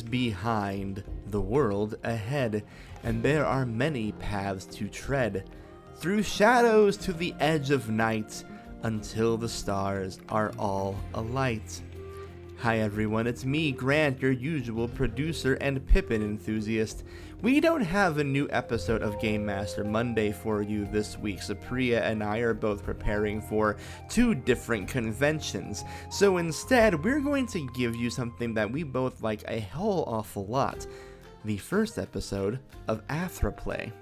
behind, the world ahead, and there are many paths to tread, through shadows to the edge of night, until the stars are all alight. Hi everyone, it's me, Grant, your usual producer and Pippin enthusiast. We don't have a new episode of Game Master Monday for you this week, so Priya and I are both preparing for two different conventions. So instead, we're going to give you something that we both like a whole awful lot. The first episode of AthraPlay.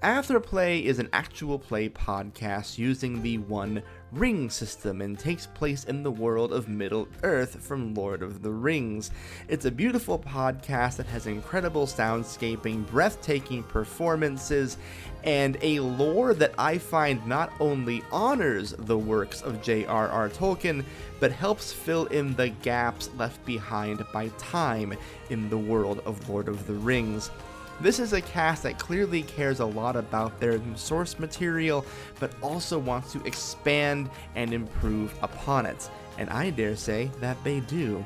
AthraPlay is an actual play podcast using the One Ring system and takes place in the world of Middle-earth from Lord of the Rings. It's a beautiful podcast that has incredible soundscaping, breathtaking performances, and a lore that I find not only honors the works of J.R.R. Tolkien, but helps fill in the gaps left behind by time in the world of Lord of the Rings. This is a cast that clearly cares a lot about their source material, but also wants to expand and improve upon it, and I dare say that they do.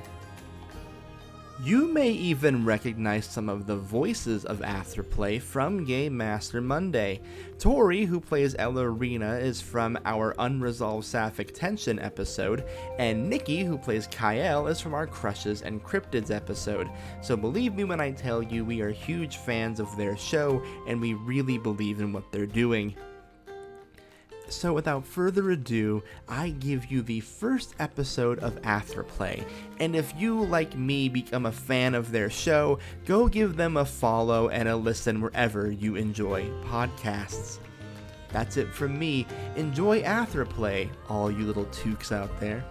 You may even recognize some of the voices of AthraPlay from Game Master Monday. Tori, who plays Ellerina, is from our Unresolved Sapphic Tension episode, and Nikki, who plays Kael, is from our Crushes and Cryptids episode. So believe me when I tell you we are huge fans of their show, and we really believe in what they're doing. So without further ado, I give you the first episode of AthraPlay, and if you, like me, become a fan of their show, go give them a follow and a listen wherever you enjoy podcasts. That's it from me. Enjoy AthraPlay, all you little toques out there.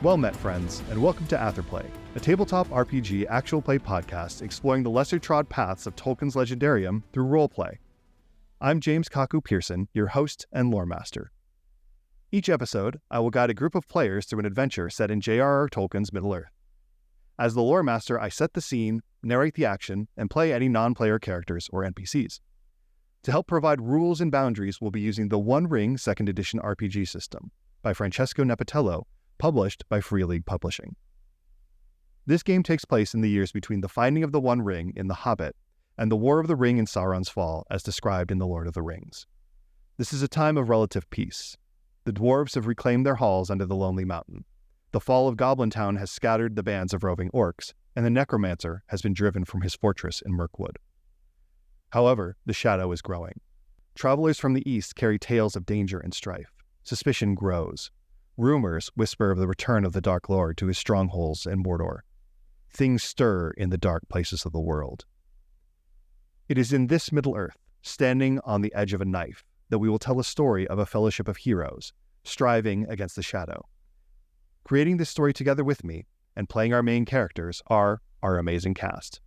Well met, friends, and welcome to AthraPlay, a tabletop RPG actual play podcast exploring the lesser-trod paths of Tolkien's legendarium through roleplay. I'm James Kaku Pearson, your host and lore master. Each episode, I will guide a group of players through an adventure set in J.R.R. Tolkien's Middle-earth. As the lore master, I set the scene, narrate the action, and play any non-player characters or NPCs. To help provide rules and boundaries, we'll be using the One Ring 2nd Edition RPG system by Francesco Nepitello, published by Free League Publishing. This game takes place in the years between the finding of the One Ring in The Hobbit and the War of the Ring in Sauron's fall, as described in The Lord of the Rings. This is a time of relative peace. The dwarves have reclaimed their halls under the Lonely Mountain. The fall of Goblin Town has scattered the bands of roving orcs, and the necromancer has been driven from his fortress in Mirkwood. However, the shadow is growing. Travelers from the east carry tales of danger and strife. Suspicion grows. Rumors whisper of the return of the Dark Lord to his strongholds in Mordor. Things stir in the dark places of the world. It is in this Middle-earth, standing on the edge of a knife, that we will tell a story of a fellowship of heroes, striving against the shadow. Creating this story together with me, and playing our main characters, are our amazing cast.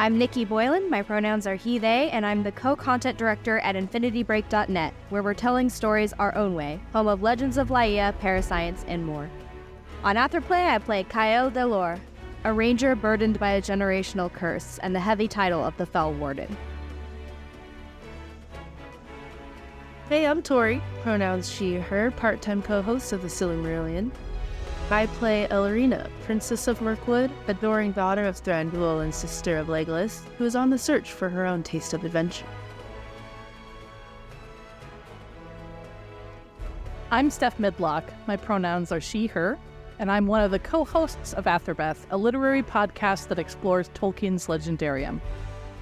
I'm Nikki Boylan, my pronouns are he, they, and I'm the co-content director at InfinityBreak.net, where we're telling stories our own way, home of Legends of Laia, Parascience, and more. On AthraPlay, I play Kael Delor, a ranger burdened by a generational curse and the heavy title of the Fell Warden. Hey, I'm Tori, pronouns she, her, part-time co-host of the Silmarillion. I play Ellerina, Princess of Mirkwood, adoring daughter of Thranduil and sister of Legolas, who is on the search for her own taste of adventure. I'm Steph Midlock. My pronouns are she, her, and I'm one of the co-hosts of AthraPlay, a literary podcast that explores Tolkien's legendarium.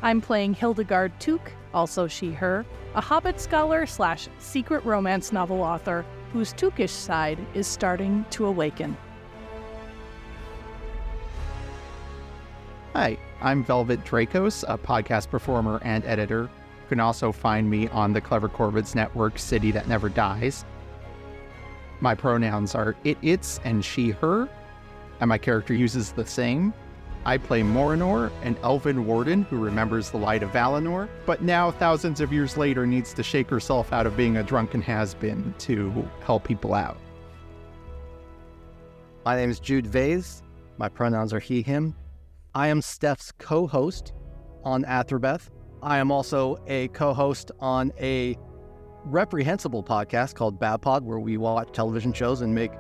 I'm playing Hildegard Took, also she, her, a Hobbit scholar / secret romance novel author whose Tookish side is starting to awaken. Hi, I'm Velvet Dracos, a podcast performer and editor. You can also find me on the Clever Corvids network, City That Never Dies. My pronouns are it, its, and she, her, and my character uses the same. I play Morinor, an elven warden who remembers the light of Valinor, but now, thousands of years later, needs to shake herself out of being a drunken has-been to help people out. My name is Jude Vase. My pronouns are he, him. I am Steph's co-host on AthraPlay. I am also a co-host on a reprehensible podcast called Babpod, where we watch television shows and make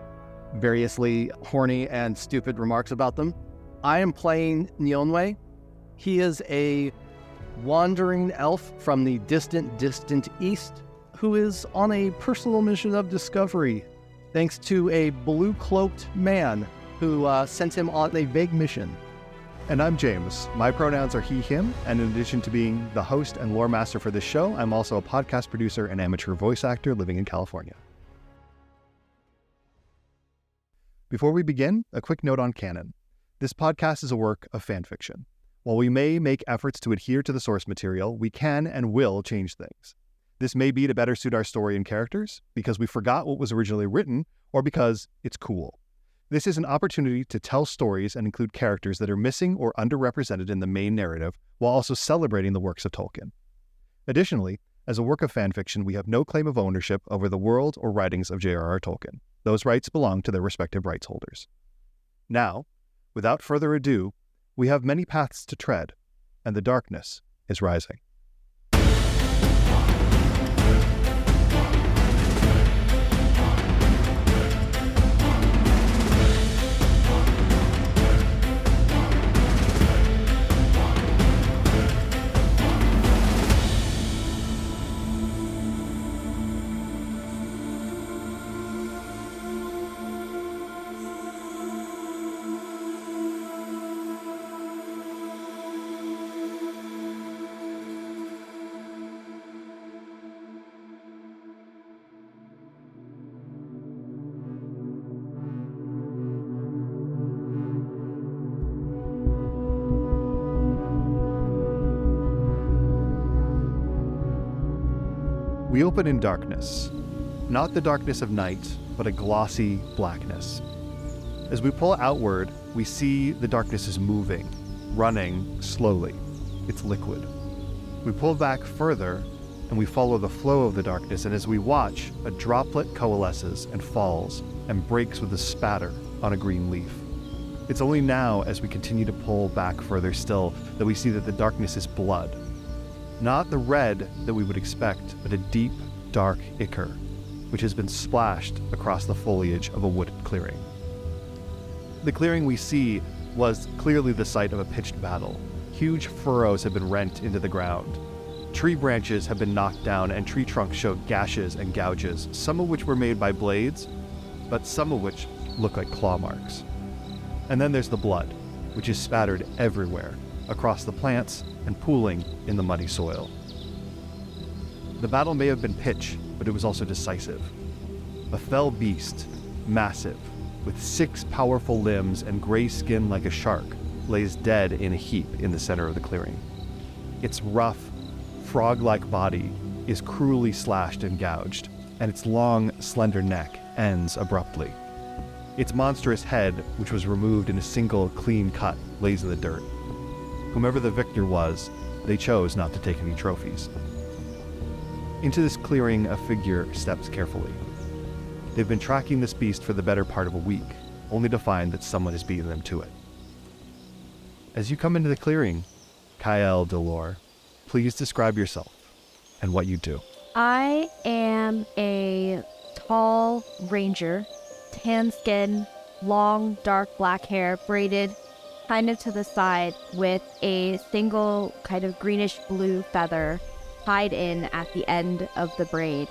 variously horny and stupid remarks about them. I am playing Nionwe. He is a wandering elf from the distant east who is on a personal mission of discovery thanks to a blue-cloaked man who sent him on a vague mission. And I'm James. My pronouns are he, him, and in addition to being the host and lore master for this show, I'm also a podcast producer and amateur voice actor living in California. Before we begin, a quick note on canon. This podcast is a work of fan fiction. While we may make efforts to adhere to the source material, we can and will change things. This may be to better suit our story and characters, because we forgot what was originally written, or because it's cool. This is an opportunity to tell stories and include characters that are missing or underrepresented in the main narrative, while also celebrating the works of Tolkien. Additionally, as a work of fanfiction, we have no claim of ownership over the world or writings of J.R.R. Tolkien. Those rights belong to their respective rights holders. Now, without further ado, we have many paths to tread, and the darkness is rising. We open in darkness. Not the darkness of night, but a glossy blackness. As we pull outward, we see the darkness is moving, running slowly. It's liquid. We pull back further, and we follow the flow of the darkness, and as we watch, a droplet coalesces and falls and breaks with a spatter on a green leaf. It's only now, as we continue to pull back further still, that we see that the darkness is blood. Not the red that we would expect, but a deep, dark ichor, which has been splashed across the foliage of a wooded clearing. The clearing we see was clearly the site of a pitched battle. Huge furrows have been rent into the ground. Tree branches have been knocked down and tree trunks show gashes and gouges, some of which were made by blades, but some of which look like claw marks. And then there's the blood, which is spattered everywhere, across the plants and pooling in the muddy soil. The battle may have been pitched, but it was also decisive. A fell beast, massive, with 6 powerful limbs and gray skin like a shark, lays dead in a heap in the center of the clearing. Its rough, frog-like body is cruelly slashed and gouged, and its long, slender neck ends abruptly. Its monstrous head, which was removed in a single clean cut, lays in the dirt. Whomever the victor was, they chose not to take any trophies. Into this clearing, a figure steps carefully. They've been tracking this beast for the better part of a week, only to find that someone has beaten them to it. As you come into the clearing, Kael Delor, please describe yourself and what you do. I am a tall ranger, tan skin, long, dark black hair, braided kind of to the side with a single kind of greenish blue feather tied in at the end of the braid.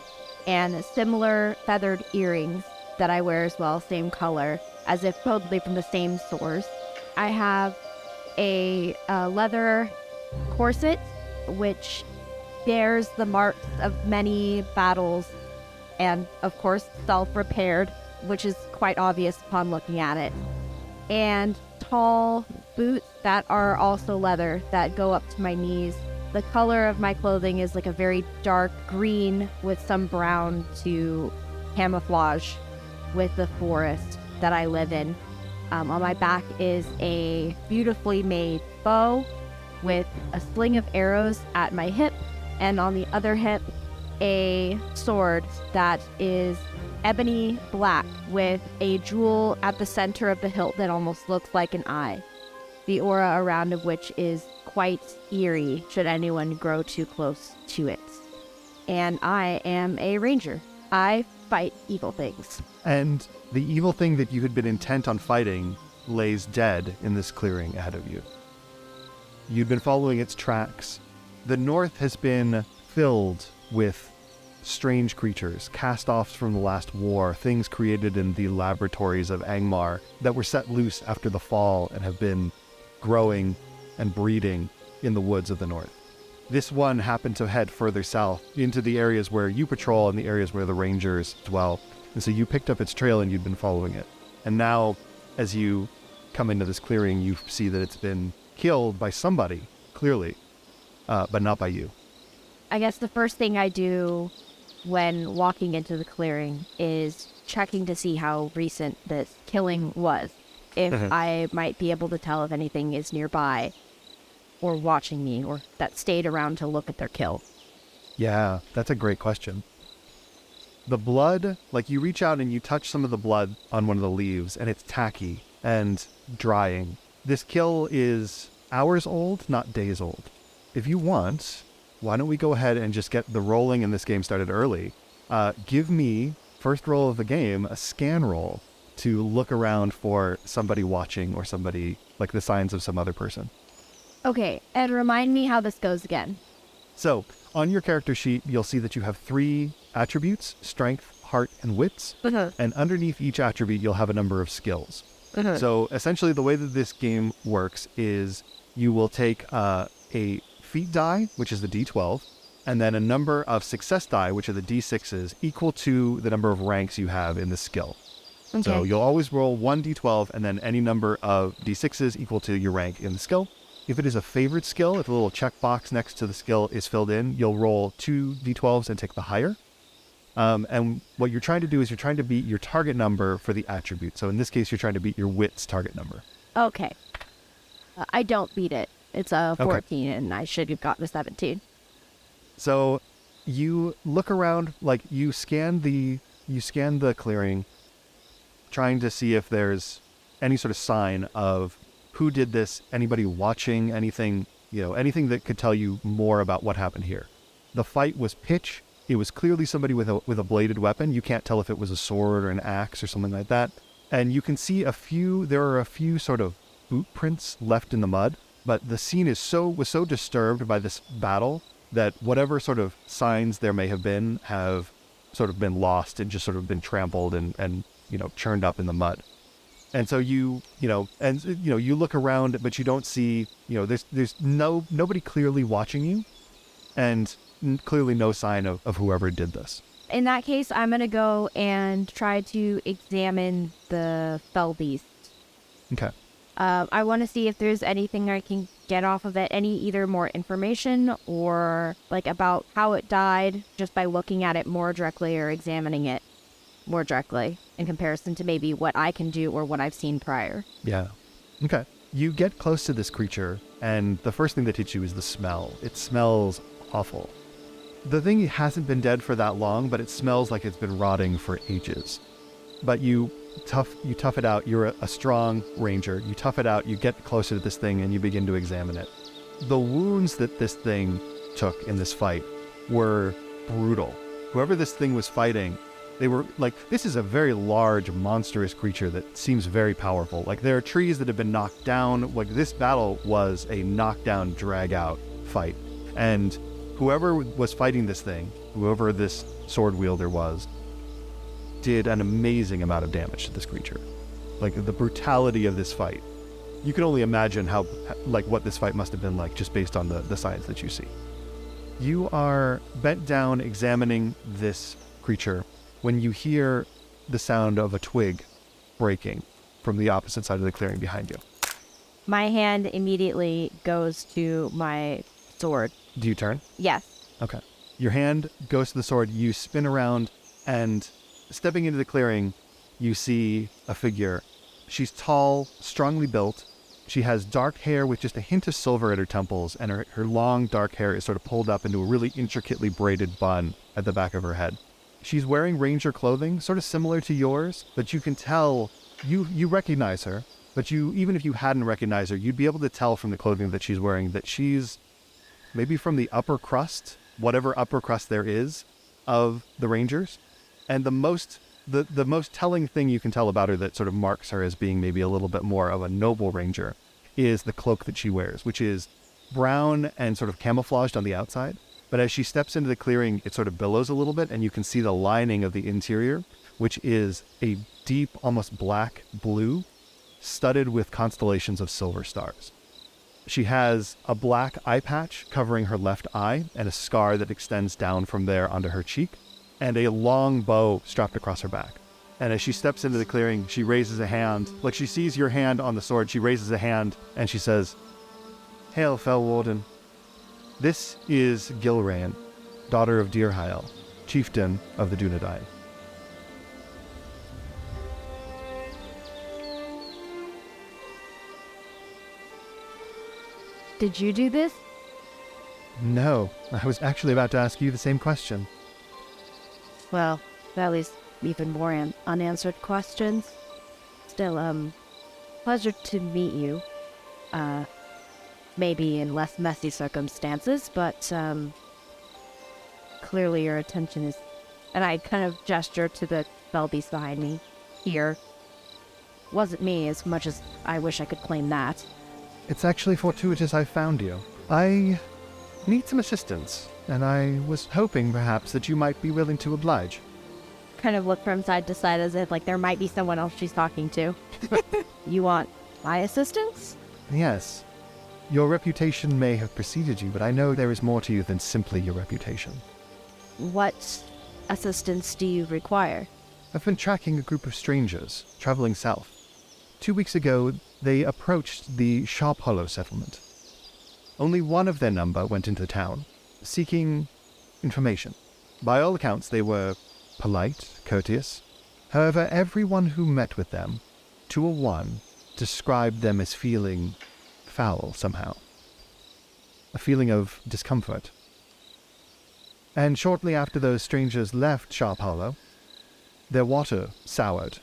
and similar feathered earrings that I wear as well, same color, as if probably from the same source. I have a leather corset, which bears the marks of many battles and, of course, self-repaired, which is quite obvious upon looking at it. And tall boots that are also leather that go up to my knees. The color of my clothing is like a very dark green with some brown to camouflage with the forest that I live in. On my back is a beautifully made bow with a sling of arrows at my hip, and on the other hip, a sword that is ebony black with a jewel at the center of the hilt that almost looks like an eye, the aura around of which is quite eerie should anyone grow too close to it. And I am a ranger. I fight evil things. And the evil thing that you had been intent on fighting lays dead in this clearing ahead of you. You'd been following its tracks. The north has been filled with strange creatures, cast-offs from the last war, things created in the laboratories of Angmar that were set loose after the fall and have been growing and breeding in the woods of the north. This one happened to head further south into the areas where you patrol and the areas where the rangers dwell. And so you picked up its trail and you'd been following it. And now, as you come into this clearing, you see that it's been killed by somebody, clearly, but not by you. I guess the first thing I do when walking into the clearing is checking to see how recent this killing was. If I might be able to tell if anything is nearby or watching me or that stayed around to look at their kill. Yeah, that's a great question. The blood, like you reach out and you touch some of the blood on one of the leaves and it's tacky and drying. This kill is hours old, not days old. If you want, why don't we go ahead and just get the rolling in this game started early. Give me, first roll of the game, a scan roll to look around for somebody watching or somebody, like the signs of some other person. Okay, and remind me how this goes again. So, on your character sheet, you'll see that you have 3 attributes: strength, heart, and wits. And underneath each attribute, you'll have a number of skills. So, essentially, the way that this game works is you will take a feat die, which is the D12, and then a number of success die, which are the D6s, equal to the number of ranks you have in the skill. Okay. So you'll always roll 1 D12 and then any number of D6s equal to your rank in the skill. If it is a favorite skill, if the little checkbox next to the skill is filled in, you'll roll 2 D12s and take the higher. And what you're trying to do is you're trying to beat your target number for the attribute. So in this case, you're trying to beat your wits target number. Okay. I don't beat it. It's a 14, and I should have gotten a 17. So you look around, like you scan the clearing, trying to see if there's any sort of sign of who did this, anybody watching, anything that could tell you more about what happened here. The fight was pitch. It was clearly somebody with a bladed weapon. You can't tell if it was a sword or an axe or something like that. And you can see there are a few sort of boot prints left in the mud. But the scene was so disturbed by this battle that whatever sort of signs there may have been have sort of been lost and just sort of been trampled and churned up in the mud. And so you look around, but you don't see, there's nobody clearly watching you, and clearly no sign of whoever did this. In that case, I'm going to go and try to examine the fell beast. Okay. I want to see if there's anything I can get off of it, either more information or like about how it died just by looking at it more directly or examining it more directly in comparison to maybe what I can do or what I've seen prior. Yeah. Okay. You get close to this creature and the first thing that hits you is the smell. It smells awful. The thing hasn't been dead for that long, but it smells like it's been rotting for ages. But you tough it out. You're a strong ranger. You tough it out. You get closer to this thing and you begin to examine it. The wounds that this thing took in this fight were brutal. Whoever this thing was fighting, they were like, this is a very large, monstrous creature that seems very powerful. Like there are trees that have been knocked down. Like this battle was a knockdown, drag out fight. And whoever was fighting this thing whoever this sword wielder was, did an amazing amount of damage to this creature. Like, the brutality of this fight. You can only imagine how, like, what this fight must have been like just based on the science that you see. You are bent down examining this creature when you hear the sound of a twig breaking from the opposite side of the clearing behind you. My hand immediately goes to my sword. Do you turn? Yes. Okay. Your hand goes to the sword, you spin around, and stepping into the clearing, you see a figure. She's tall, strongly built. She has dark hair with just a hint of silver at her temples, and her long dark hair is sort of pulled up into a really intricately braided bun at the back of her head. She's wearing ranger clothing, sort of similar to yours, but you can tell, you recognize her, but even if you hadn't recognized her, you'd be able to tell from the clothing that she's wearing that she's maybe from the upper crust, whatever upper crust there is, of the rangers. And the most telling thing you can tell about her that sort of marks her as being maybe a little bit more of a noble ranger is the cloak that she wears, which is brown and sort of camouflaged on the outside. But as she steps into the clearing, it sort of billows a little bit, and you can see the lining of the interior, which is a deep, almost black blue, studded with constellations of silver stars. She has a black eye patch covering her left eye and a scar that extends down from there onto her cheek, and a long bow strapped across her back. And as she steps into the clearing, she raises a hand. Like, she sees your hand on the sword, she raises a hand, and she says, "Hail, Fell Warden. This is Gilrain, daughter of Deerheil, chieftain of the Dunedain." Did you do this? No, I was actually about to ask you the same question. Well, that leaves even more unanswered questions. Still, pleasure to meet you. Maybe in less messy circumstances, but, clearly your attention is... And I kind of gesture to the spell beast behind me. Here. Wasn't me as much as I wish I could claim that. It's actually fortuitous I found you. I need some assistance, and I was hoping perhaps that you might be willing to oblige. Kind of look from side to side as if, like, there might be someone else she's talking to. You want my assistance? Yes. Your reputation may have preceded you, but I know there is more to you than simply your reputation. What assistance do you require? I've been tracking a group of strangers traveling south. 2 weeks ago, they approached the Sharp Hollow settlement. Only one of their number went into town, seeking information. By all accounts, they were polite, courteous. However, everyone who met with them, to a one, described them as feeling foul somehow. A feeling of discomfort. And shortly after those strangers left Sharp Hollow, their water soured.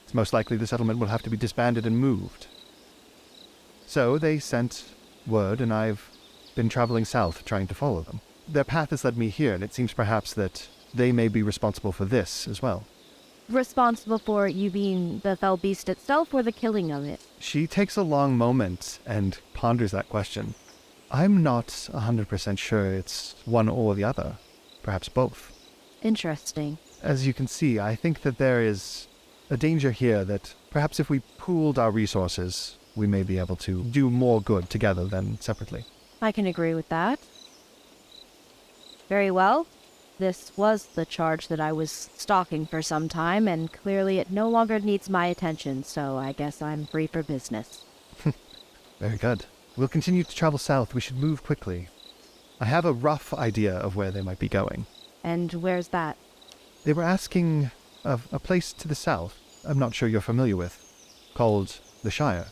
It's most likely the settlement will have to be disbanded and moved. So they sent word, and I've been traveling south trying to follow them. Their path has led me here, and it seems perhaps that they may be responsible for this as well. Responsible for you being the fell beast itself or the killing of it? She takes a long moment and ponders that question. I'm not 100% sure it's one or the other. Perhaps both. Interesting. As you can see, I think that there is a danger here that perhaps if we pooled our resources, we may be able to do more good together than separately. I can agree with that. Very well. This was the charge that I was stalking for some time, and clearly it no longer needs my attention, so I guess I'm free for business. Very good. We'll continue to travel south. We should move quickly. I have a rough idea of where they might be going. And where's that? They were asking of a place to the south, I'm not sure you're familiar with, called the Shire.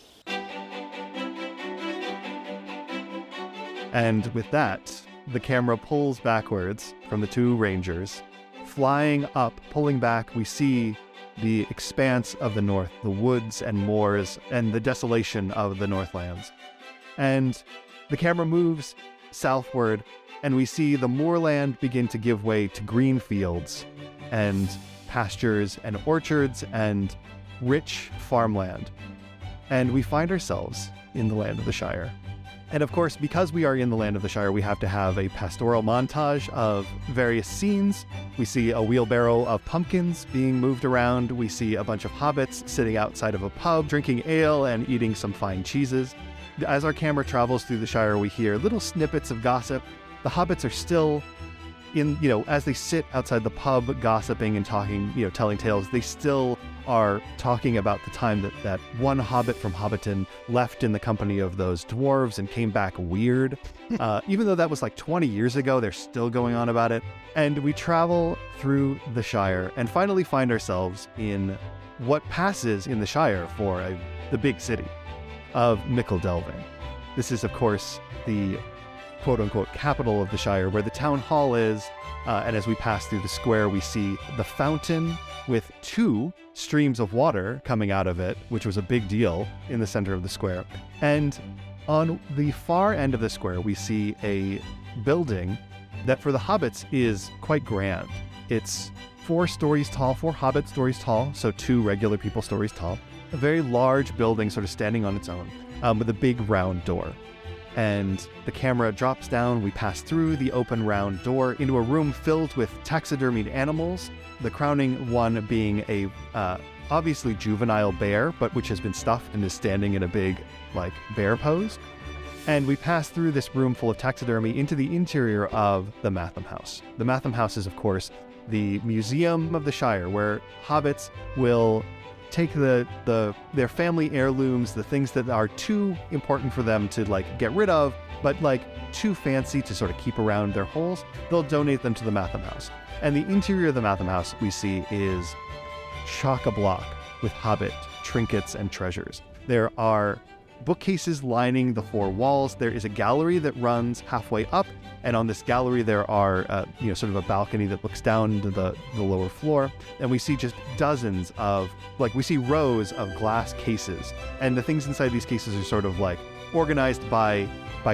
And with that, the camera pulls backwards from the two rangers. Flying up, pulling back, we see the expanse of the north, the woods and moors, and the desolation of the Northlands. And the camera moves southward, and we see the moorland begin to give way to green fields and pastures and orchards and rich farmland. And we find ourselves in the land of the Shire. And of course, because we are in the Land of the Shire, we have to have a pastoral montage of various scenes. We see a wheelbarrow of pumpkins being moved around. We see a bunch of hobbits sitting outside of a pub, drinking ale and eating some fine cheeses. As our camera travels through the Shire, we hear little snippets of gossip. The hobbits are still as they sit outside the pub gossiping and talking, telling tales, they still are talking about the time that one hobbit from Hobbiton left in the company of those dwarves and came back weird. Even though that was like 20 years ago, they're still going on about it. And we travel through the Shire and finally find ourselves in what passes in the Shire for the big city of Mickledelving. This is, of course, the quote-unquote capital of the Shire, where the town hall is, and as we pass through the square, we see the fountain with 2 streams of water coming out of it, which was a big deal in the center of the square. And on the far end of the square, we see a building that for the hobbits is quite grand. It's 4 stories tall, 4 hobbit stories tall, so 2 regular people stories tall. A very large building sort of standing on its own, with a big round door. And the camera drops down. We pass through the open round door into a room filled with taxidermied animals, the crowning one being a obviously juvenile bear, but which has been stuffed and is standing in a big bear pose. And we pass through this room full of taxidermy into the interior of the Matham House. The Matham House is, of course, the museum of the Shire, where hobbits will take their family heirlooms, the things that are too important for them to get rid of, but too fancy to sort of keep around their holes, they'll donate them to the Matham House. And the interior of the Matham House we see is chock-a-block with hobbit trinkets and treasures. There are bookcases lining the 4 walls. There is a gallery that runs halfway up, and on this gallery there are sort of a balcony that looks down to the lower floor, and we see just dozens of we see rows of glass cases, and the things inside these cases are sort of organized by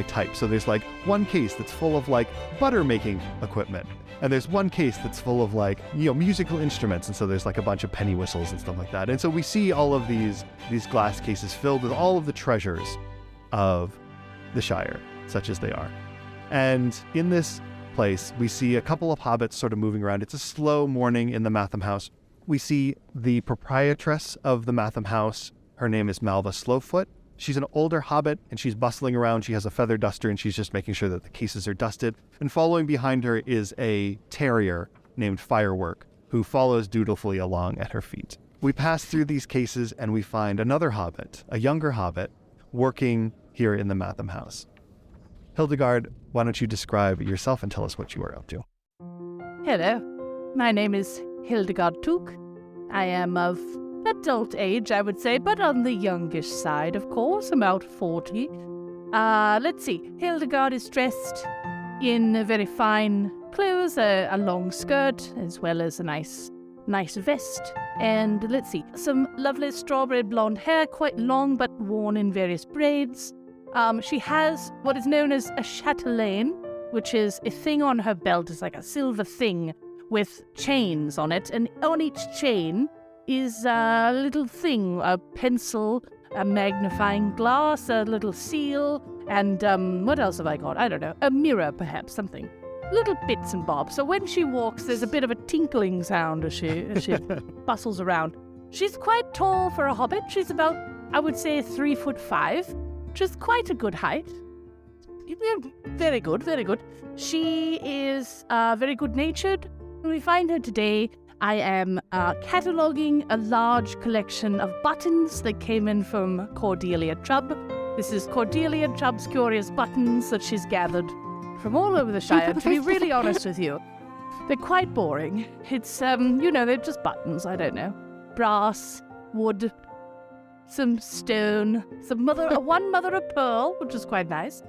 type. So there's one case that's full of butter making equipment, and there's one case that's full of musical instruments, and so there's a bunch of penny whistles and stuff like that. And so we see all of these glass cases filled with all of the treasures of the Shire, such as they are. And in this place, we see a couple of hobbits sort of moving around. It's a slow morning in the Matham House. We see the proprietress of the Matham House. Her name is Malva Slowfoot. She's an older hobbit, and she's bustling around. She has a feather duster, and she's just making sure that the cases are dusted. And following behind her is a terrier named Firework, who follows dutifully along at her feet. We pass through these cases, and we find another hobbit, a younger hobbit, working here in the Matham House. Hildegard, why don't you describe yourself and tell us what you are up to? Hello, my name is Hildegard Took. I am of adult age, I would say, but on the youngish side, of course, about 40. Let's see, Hildegard is dressed in very fine clothes, a long skirt, as well as a nice vest. And let's see, some lovely strawberry blonde hair, quite long, but worn in various braids. She has what is known as a chatelaine, which is a thing on her belt. It's like a silver thing with chains on it, and on each chain is a little thing, a pencil, a magnifying glass, a little seal, and what else have I got? I don't know, a mirror perhaps, something. Little bits and bobs. So when she walks, there's a bit of a tinkling sound as she bustles around. She's quite tall for a hobbit. She's about, I would say, 3'5", which is quite a good height. Very good, very good. She is very good-natured. When we find her today, I am cataloguing a large collection of buttons that came in from Cordelia Chubb. This is Cordelia Chubb's curious buttons that she's gathered from all over the Shire. To be really honest with you, they're quite boring. It's, they're just buttons, I don't know. Brass, wood, some stone, one mother of pearl, which is quite nice.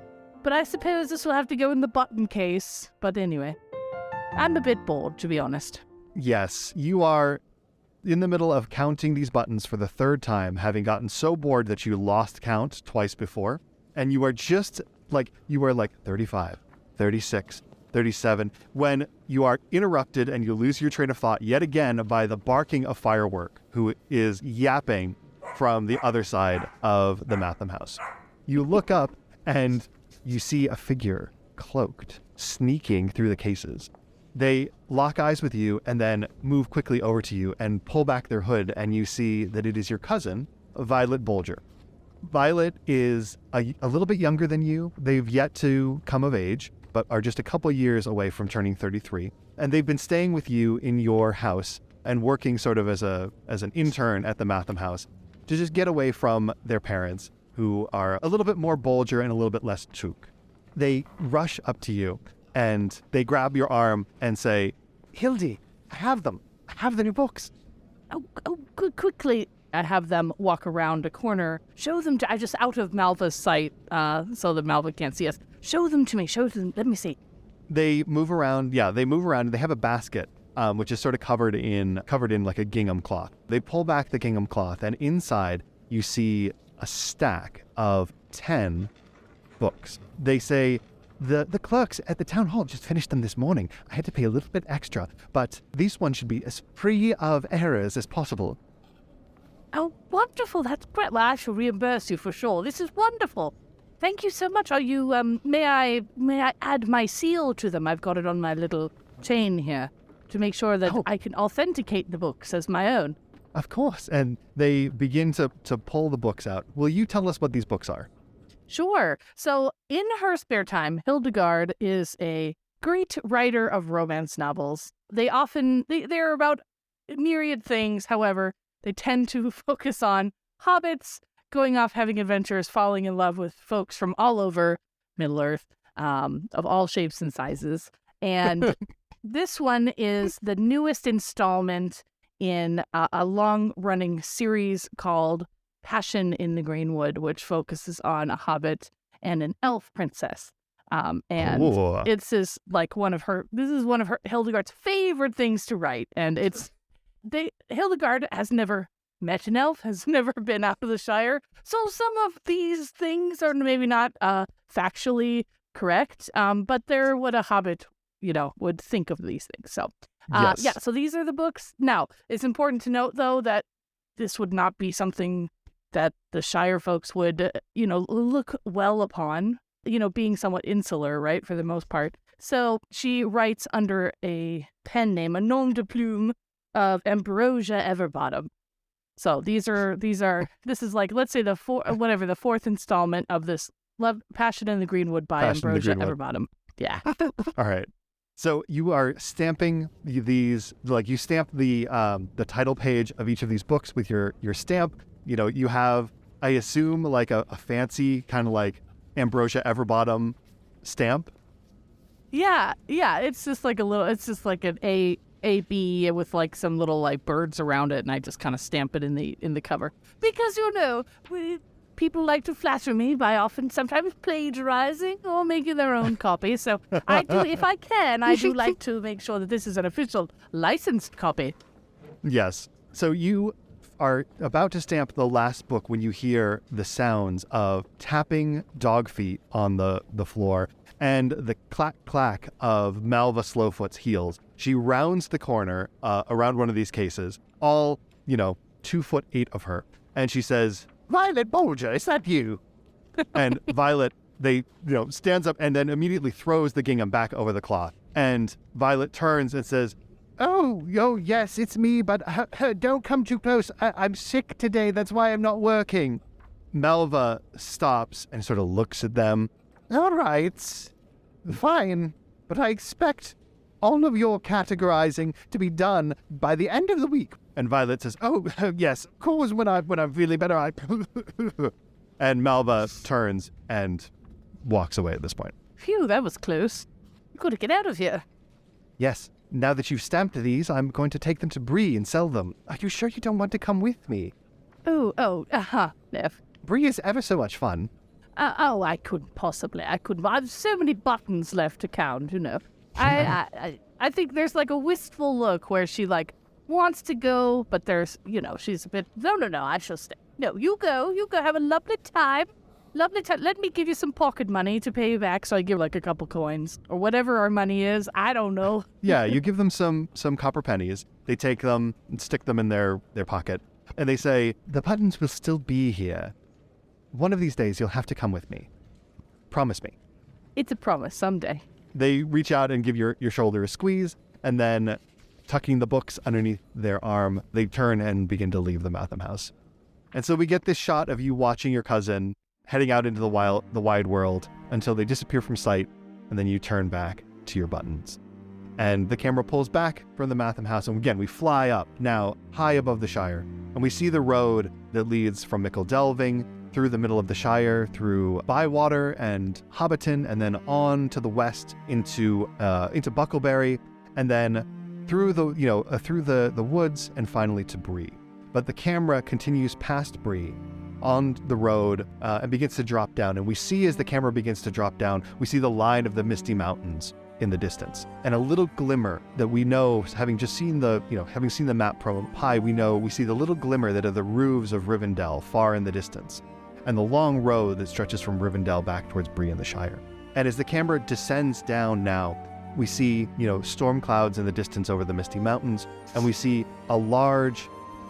But I suppose this will have to go in the button case. But anyway, I'm a bit bored, to be honest. Yes, you are in the middle of counting these buttons for the 3rd time, having gotten so bored that you lost count twice before. And you are just 35, 36, 37, when you are interrupted and you lose your train of thought yet again by the barking of Firework, who is yapping from the other side of the Matham House. You look up, and you see a figure cloaked, sneaking through the cases. They lock eyes with you and then move quickly over to you and pull back their hood, and you see that it is your cousin, Violet Bolger. Violet is a little bit younger than you. They've yet to come of age, but are just a couple years away from turning 33. And they've been staying with you in your house and working sort of as an intern at the Matham house to just get away from their parents, who are a little bit more Bolger and a little bit less Chook. They rush up to you and they grab your arm and say, "Hildy, I have them. I have the new books." Oh, good, quickly. I have them walk around a corner, show them to, I just out of Malva's sight, so that Malva can't see us. Show them to me, let me see. They move around, and they have a basket, which is sort of covered in like a gingham cloth. They pull back the gingham cloth, and inside you see a stack of 10 books. They say, the clerks at the town hall just finished them this morning. I had to pay a little bit extra, but these ones should be as free of errors as possible. Oh, wonderful. That's great. Well, I shall reimburse you for sure. This is wonderful. Thank you so much. Are you, may I add my seal to them? I've got it on my little chain here to make sure that I can authenticate the books as my own. Of course. And they begin to pull the books out. Will you tell us what these books are? Sure. So in her spare time, Hildegard is a great writer of romance novels. They're about myriad things. However, they tend to focus on hobbits going off having adventures, falling in love with folks from all over Middle-earth, of all shapes and sizes. And this one is the newest installment in a long-running series called Passion in the Greenwood, which focuses on a hobbit and an elf princess. And this is one of her Hildegard's favorite things to write. And Hildegard has never met an elf, has never been out of the Shire. So some of these things are maybe not factually correct, but they're what a hobbit, would think of these things. So, yes. So these are the books. Now, it's important to note, though, that this would not be something that the Shire folks would, look well upon, being somewhat insular, right, for the most part. So she writes under a pen name, a nom de plume, of Ambrosia Everbottom. So this is like, let's say the fourth installment of this Passion in the Greenwood by Ambrosia Everbottom. Yeah. All right. So you are stamping these, you stamp the title page of each of these books with your stamp. You have, I assume, like a fancy kind of like Ambrosia Everbottom stamp. Yeah. It's just like an A-B with like some little like birds around it, and I just kind of stamp it in the cover because people like to flatter me by sometimes plagiarizing or making their own copy. So I do, if I can, I do like to make sure that this is an official licensed copy. Yes. So you are about to stamp the last book when you hear the sounds of tapping dog feet on the floor and the clack of Malva Slowfoot's heels. She rounds the corner around one of these cases, all, 2'8" of her. And she says, "Violet Bolger, is that you?" And Violet, stands up and then immediately throws the gingham back over the cloth. And Violet turns and says, Oh, yes, it's me, but don't come too close. I'm sick today. That's why I'm not working. Malva stops and sort of looks at them. All right, fine, but I expect all of your categorizing to be done by the end of the week. And Violet says, "Oh, yes, of course, when I'm feeling better, I..." And Malva turns and walks away at this point. Phew, that was close. You got to get out of here. Yes, now that you've stamped these, I'm going to take them to Bree and sell them. Are you sure you don't want to come with me? No. Bree is ever so much fun. I couldn't possibly. I have so many buttons left to count, I think there's like a wistful look where she wants to go, but there's, she's a bit, no, I shall stay. No, you go have a lovely time. Let me give you some pocket money to pay you back. So I give a couple coins or whatever our money is. I don't know. Yeah, you give them some copper pennies. They take them and stick them in their pocket. And they say, "The buttons will still be here. One of these days you'll have to come with me." Promise me. It's a promise someday. They reach out and give your shoulder a squeeze, and then tucking the books underneath their arm, they turn and begin to leave the Matham house. And so we get this shot of you watching your cousin heading out into the wide world until they disappear from sight, and then you turn back to your buttons. And the camera pulls back from the Matham house, and again, we fly up, now high above the Shire, and we see the road that leads from Mickle Delving through the middle of the Shire, through Bywater and Hobbiton, and then on to the west into Buckleberry, and then through the woods, and finally to Bree. But the camera continues past Bree on the road and begins to drop down. And we see, as the camera begins to drop down, we see the line of the Misty Mountains in the distance, and a little glimmer that we know, having seen the map from high, we see the little glimmer that are the roofs of Rivendell far in the distance, and the long road that stretches from Rivendell back towards Bree and the Shire. And as the camera descends down now, we see, storm clouds in the distance over the Misty Mountains, and we see a large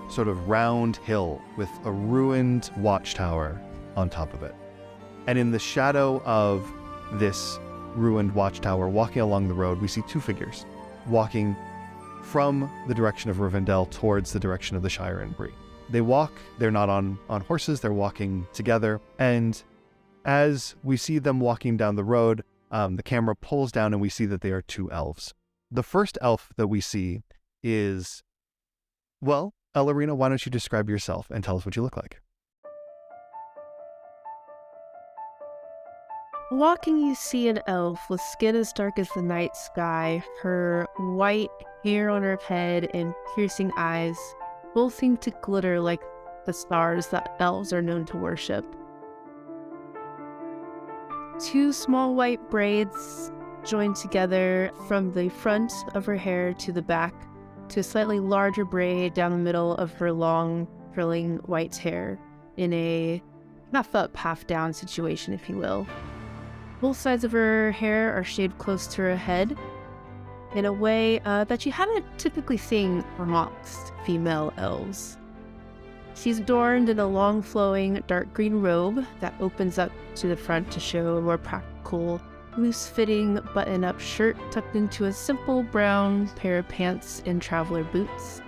sort of round hill with a ruined watchtower on top of it. And in the shadow of this ruined watchtower, walking along the road, we see two figures walking from the direction of Rivendell towards the direction of the Shire and Bree. They walk, they're not on horses, they're walking together. And as we see them walking down the road, the camera pulls down and we see that they are two elves. The first elf that we see is, well, Ellerina, why don't you describe yourself and tell us what you look like? Walking, you see an elf with skin as dark as the night sky. Her white hair on her head and piercing eyes both seem to glitter like the stars that elves are known to worship. Two small white braids join together from the front of her hair to the back to a slightly larger braid down the middle of her long, curling white hair in a half up, half down situation, if you will. Both sides of her hair are shaved close to her head in a way that you haven't typically seen amongst female elves. She's adorned in a long flowing dark green robe that opens up to the front to show a more practical, loose-fitting button-up shirt tucked into a simple brown pair of pants and traveler boots.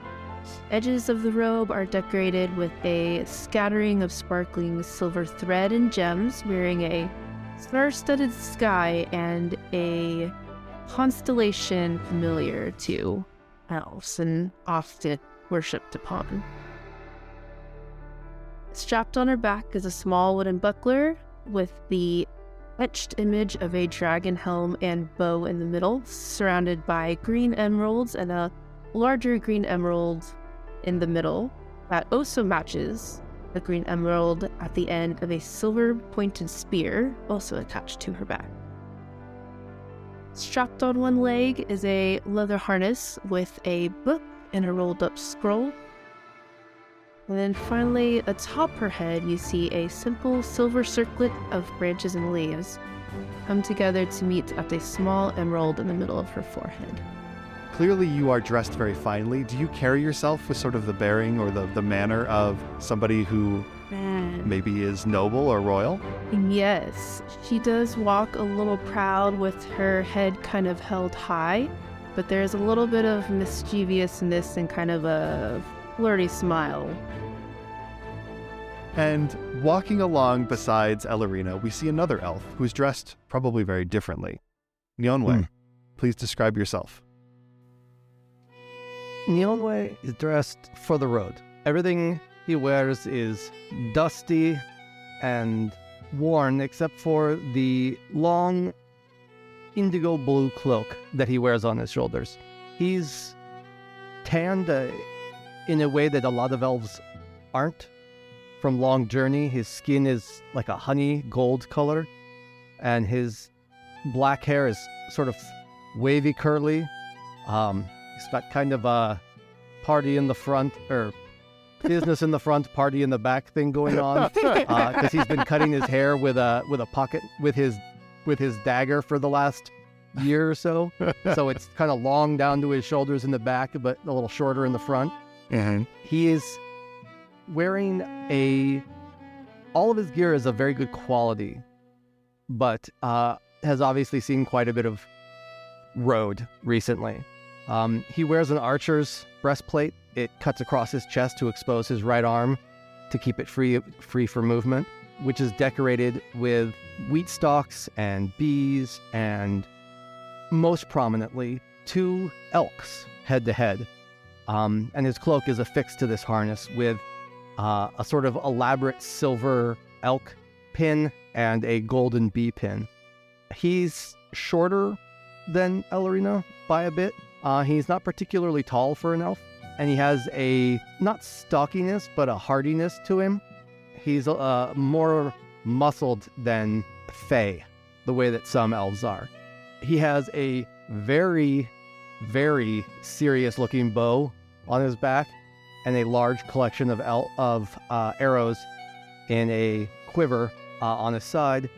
Edges of the robe are decorated with a scattering of sparkling silver thread and gems, wearing a star-studded sky and a constellation familiar to elves and often worshipped upon. Strapped on her back is a small wooden buckler with the etched image of a dragon helm and bow in the middle, surrounded by green emeralds and a larger green emerald in the middle that also matches the green emerald at the end of a silver pointed spear also attached to her back. Strapped on one leg is a leather harness with a book and a rolled up scroll. And then finally, atop her head, you see a simple silver circlet of branches and leaves come together to meet at a small emerald in the middle of her forehead. Clearly you are dressed very finely. Do you carry yourself with sort of the bearing or the manner of somebody who maybe is noble or royal? Yes, she does walk a little proud with her head kind of held high, but there's a little bit of mischievousness and kind of a flirty smile. And walking along besides Ellerina, we see another elf who's dressed probably very differently. Nyeonwei, please describe yourself. Nyeonwei is dressed for the road. Everything he wears is dusty and worn except for the long indigo blue cloak that he wears on his shoulders. He's tanned in a way that a lot of elves aren't. From long journey, his skin is like a honey gold color, and his black hair is sort of wavy curly. He's got kind of a party in the front, or business in the front, party in the back thing going on, because he's been cutting his hair with a pocket with his dagger for the last year or so. So it's kind of long down to his shoulders in the back, but a little shorter in the front. Mm-hmm. He is wearing all of his gear is of very good quality, but has obviously seen quite a bit of road recently. He wears an archer's breastplate. It cuts across his chest to expose his right arm to keep it free for movement, which is decorated with wheat stalks and bees and, most prominently, 2 elks head to head. And his cloak is affixed to this harness with a sort of elaborate silver elk pin and a golden bee pin. He's shorter than Ellerina by a bit. He's not particularly tall for an elf, and he has a, not stockiness, but a hardiness to him. He's more muscled than fey, the way that some elves are. He has a very, very serious-looking bow on his back and a large collection of arrows in a quiver on his side,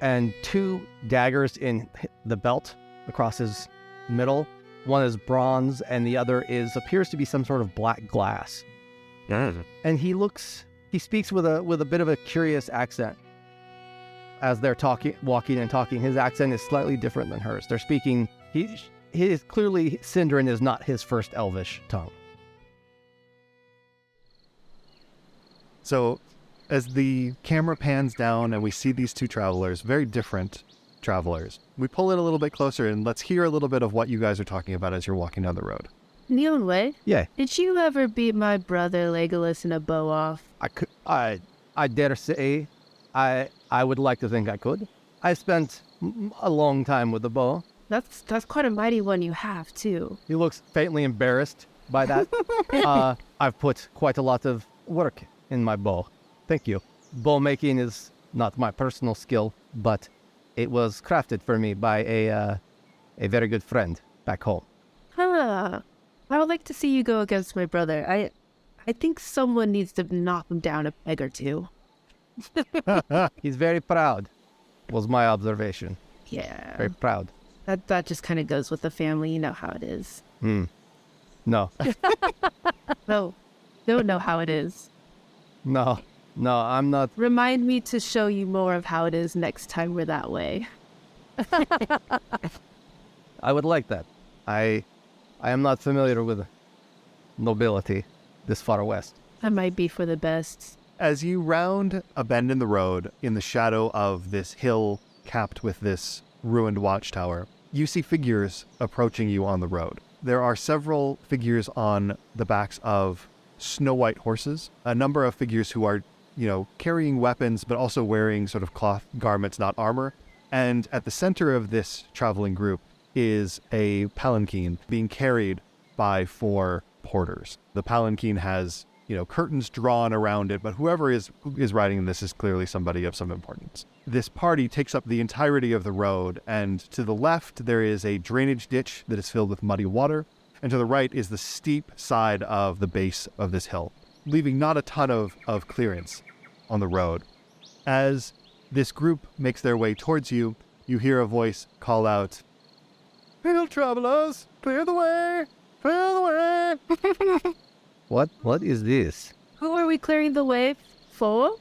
and 2 daggers in the belt across his middle. One is bronze, and the other appears to be some sort of black glass. Yeah. And he speaks with a bit of a curious accent. As they're walking and talking, his accent is slightly different than hers. They're speaking, he is clearly, Sindarin is not his first elvish tongue. So, as the camera pans down and we see these 2 travelers, very different travelers, we pull it a little bit closer and let's hear a little bit of what you guys are talking about as you're walking down the road. Neonway, Yeah, did you ever beat my brother Legolas in a bow off? I dare say, I would like to think I could. I spent a long time with the bow. That's quite a mighty one you have, too. He looks faintly embarrassed by that. I've put quite a lot of work in my bow. Thank you. Bow making is not my personal skill, but it was crafted for me by a very good friend back home. Huh. I would like to see you go against my brother. I think someone needs to knock him down a peg or 2. He's very proud, was my observation. Yeah. Very proud. That just kind of goes with the family. You know how it is. No. No, don't know how it is. No, I'm not. Remind me to show you more of how it is next time we're that way. I would like that. I am not familiar with nobility this far west. That might be for the best. As you round a bend in the road in the shadow of this hill capped with this ruined watchtower, you see figures approaching you on the road. There are several figures on the backs of snow-white horses, a number of figures who are, carrying weapons, but also wearing sort of cloth garments, not armor. And at the center of this traveling group is a palanquin being carried by 4 porters. The palanquin has, curtains drawn around it, but whoever is riding this is clearly somebody of some importance. This party takes up the entirety of the road, and to the left there is a drainage ditch that is filled with muddy water, and to the right is the steep side of the base of this hill, leaving not a ton of clearance on the road. As this group makes their way towards you, you hear a voice call out, "Hail, travelers! Clear the way! Clear the way!" What is this? Who are we clearing the way for?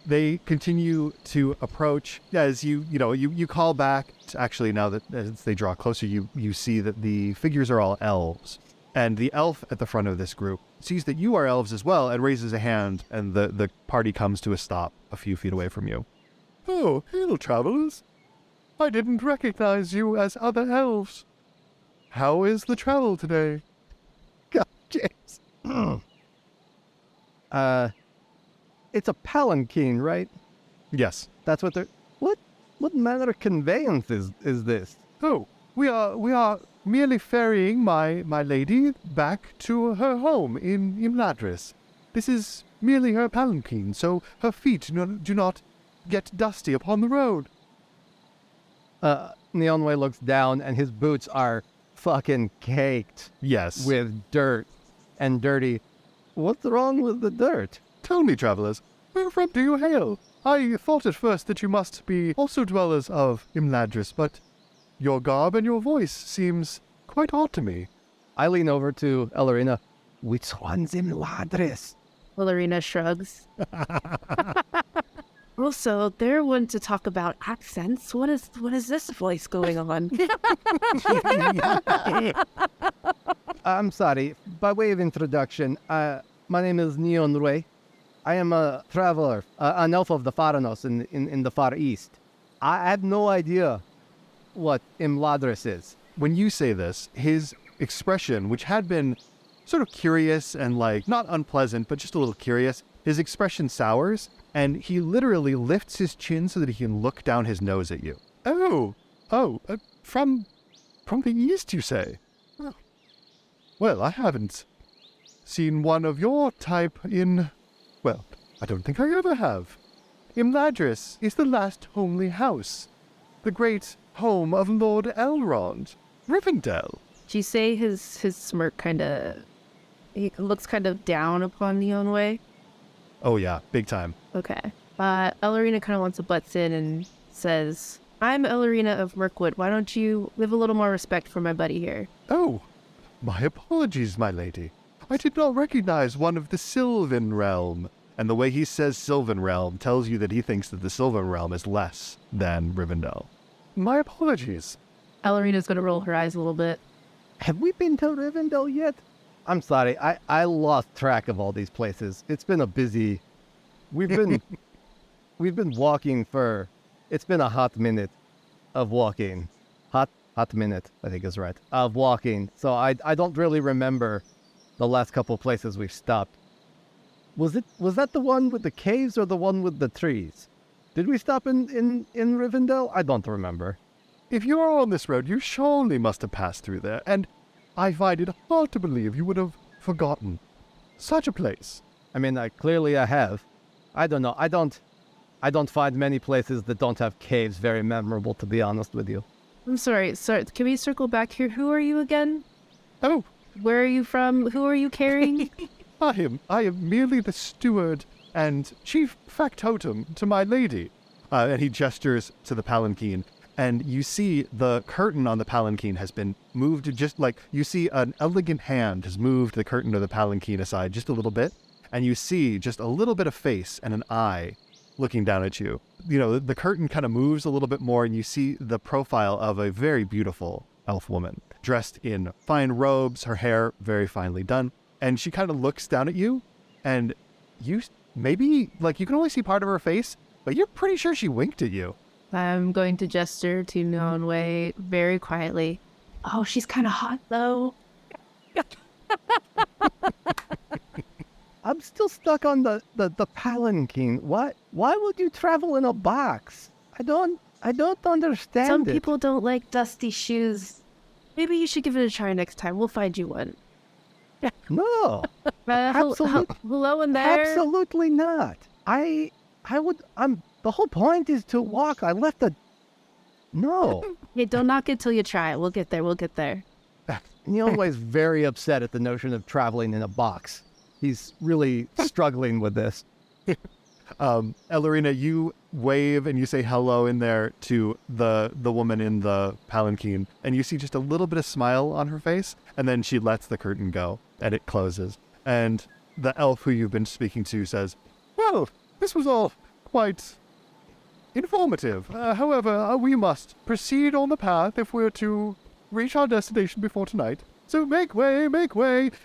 They continue to approach as you call back. Actually, now that as they draw closer, you see that the figures are all elves. And the elf at the front of this group sees that you are elves as well and raises a hand, and the party comes to a stop a few feet away from you. "Oh, hello, travelers. I didn't recognize you as other elves. How is the travel today?" God, James. It's a palanquin, right? Yes. That's what they're... What manner of conveyance is this? "Oh, we are merely ferrying my lady back to her home in Imladris. This is merely her palanquin, so her feet do not get dusty upon the road." Neonway looks down, and his boots are fucking caked Yes. with dirt and dirty. What's wrong with the dirt? "Tell me, travelers, where from do you hail? I thought at first that you must be also dwellers of Imladris, but your garb and your voice seems quite odd to me." I lean over to Ellerina. Which one's Imladris? Valerina shrugs. Well, Also, they're one to talk about accents. What is this voice going on? I'm sorry. By way of introduction, my name is Neon Rui. I am a traveler, an elf of the Faranos in the Far East. I have no idea what Imladris is. When you say this, his expression, which had been sort of curious and like not unpleasant, but just a little curious, his expression sours, and he literally lifts his chin so that he can look down his nose at you. From the east, you say? Oh. Well, I haven't seen one of your type in... Well, I don't think I ever have. Imladris is the last homely house, the great home of Lord Elrond, Rivendell. Do you say his smirk he looks kind of down upon Neon Way? Oh yeah, big time. Okay. Ellerina kind of wants to butts in and says, I'm Ellerina of Mirkwood. Why don't you have a little more respect for my buddy here? Oh, my apologies, my lady. I did not recognize one of the Sylvan Realm. And the way he says Sylvan Realm tells you that he thinks that the Sylvan Realm is less than Rivendell. My apologies. Ellerina's going to roll her eyes a little bit. Have we been to Rivendell yet? I'm sorry, I lost track of all these places. It's been a busy... We've been walking for... It's been a hot minute of walking. Hot minute, I think is right, of walking. So I don't really remember the last couple of places we've stopped. Was that the one with the caves or the one with the trees? Did we stop in Rivendell? I don't remember. If you are on this road, you surely must have passed through there, and I find it hard to believe you would have forgotten such a place. I mean, clearly I have. I don't know. I don't find many places that don't have caves very memorable, to be honest with you. I'm sorry. Can we circle back here? Who are you again? Oh. Where are you from? Who are you carrying? I am merely the steward and chief factotum to my lady. And he gestures to the palanquin. And you see the curtain on the palanquin has been moved just like, you see an elegant hand has moved the curtain of the palanquin aside just a little bit. And you see just a little bit of face and an eye looking down at you. You know, the curtain kind of moves a little bit more and you see the profile of a very beautiful elf woman dressed in fine robes, her hair very finely done. And she kind of looks down at you and you maybe, like, you can only see part of her face, but you're pretty sure she winked at you. I'm going to gesture to Neon Way very quietly. Oh, she's kind of hot, though. I'm still stuck on the palanquin. Why would you travel in a box? I don't understand Some people don't like dusty shoes. Maybe you should give it a try next time. We'll find you one. No. Hello in there. Absolutely not. The whole point is to walk. I left No. Hey, don't knock it till you try it. We'll get there. Neon Way's very upset at the notion of traveling in a box. He's really struggling with this. Ellerina, you wave and you say hello in there to the woman in the palanquin, and you see just a little bit of smile on her face, and then she lets the curtain go, and it closes. And the elf who you've been speaking to says, well, this was all quite informative. However, we must proceed on the path if we're to reach our destination before tonight. So make way,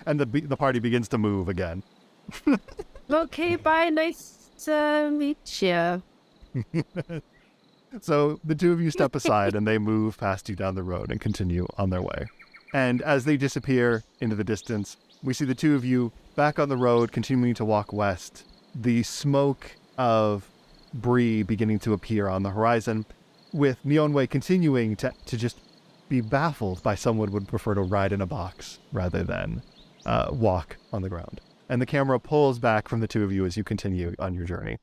and the party begins to move again. Okay, bye. Nice to meet you. So the two of you step aside and they move past you down the road and continue on their way. And as they disappear into the distance, we see the two of you back on the road continuing to walk west. The smoke of Bree beginning to appear on the horizon, with Neon Way continuing to just be baffled by someone would prefer to ride in a box rather than walk on the ground. And the camera pulls back from the two of you as you continue on your journey.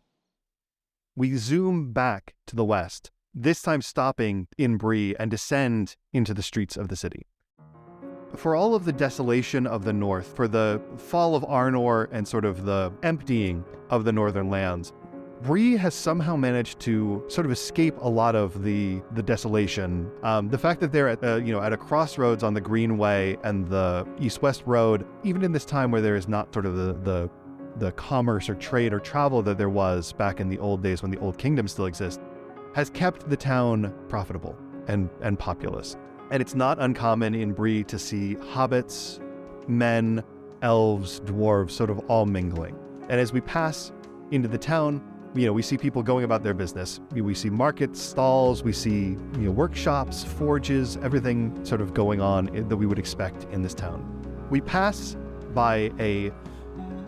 We zoom back to the west, this time stopping in Bree and descend into the streets of the city. For all of the desolation of the north, for the fall of Arnor and sort of the emptying of the northern lands, Bree has somehow managed to sort of escape a lot of the desolation. The fact that they're at a crossroads on the Greenway and the east-west road, even in this time where there is not sort of the the commerce or trade or travel that there was back in the old days when the Old Kingdom still exists, has kept the town profitable and populous. And it's not uncommon in Bree to see hobbits, men, elves, dwarves, sort of all mingling. And as we pass into the town, we see people going about their business. We see markets, stalls, we see workshops, forges, everything sort of going on that we would expect in this town. We pass by a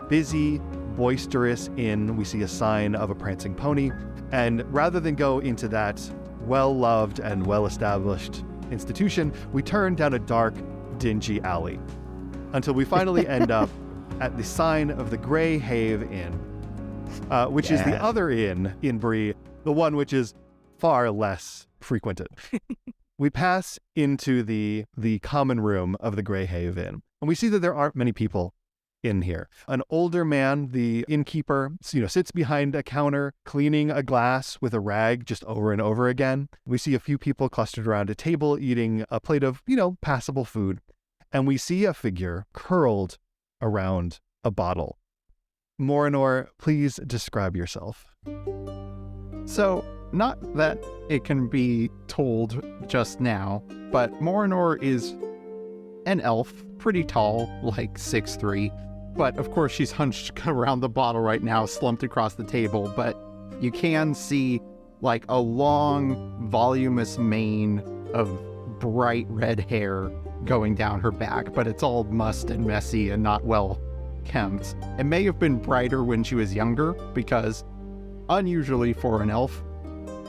busy, boisterous inn. We see a sign of a prancing pony. And rather than go into that well-loved and well-established institution, we turn down a dark, dingy alley until we finally end up at the sign of the Grey Have Inn, which is the other inn in Bree, the one which is far less frequented. We pass into the common room of the Grey Have Inn, and we see that there aren't many people in here. An older man, the innkeeper, sits behind a counter cleaning a glass with a rag just over and over again. We see a few people clustered around a table eating a plate of, passable food. And we see a figure curled around a bottle. Morinor, please describe yourself. So, not that it can be told just now, but Morinor is an elf, pretty tall, like 6'3". But of course she's hunched around the bottle right now, slumped across the table. But you can see like a long, voluminous mane of bright red hair going down her back, but it's all mussed and messy and not well kempt. It may have been brighter when she was younger, because unusually for an elf,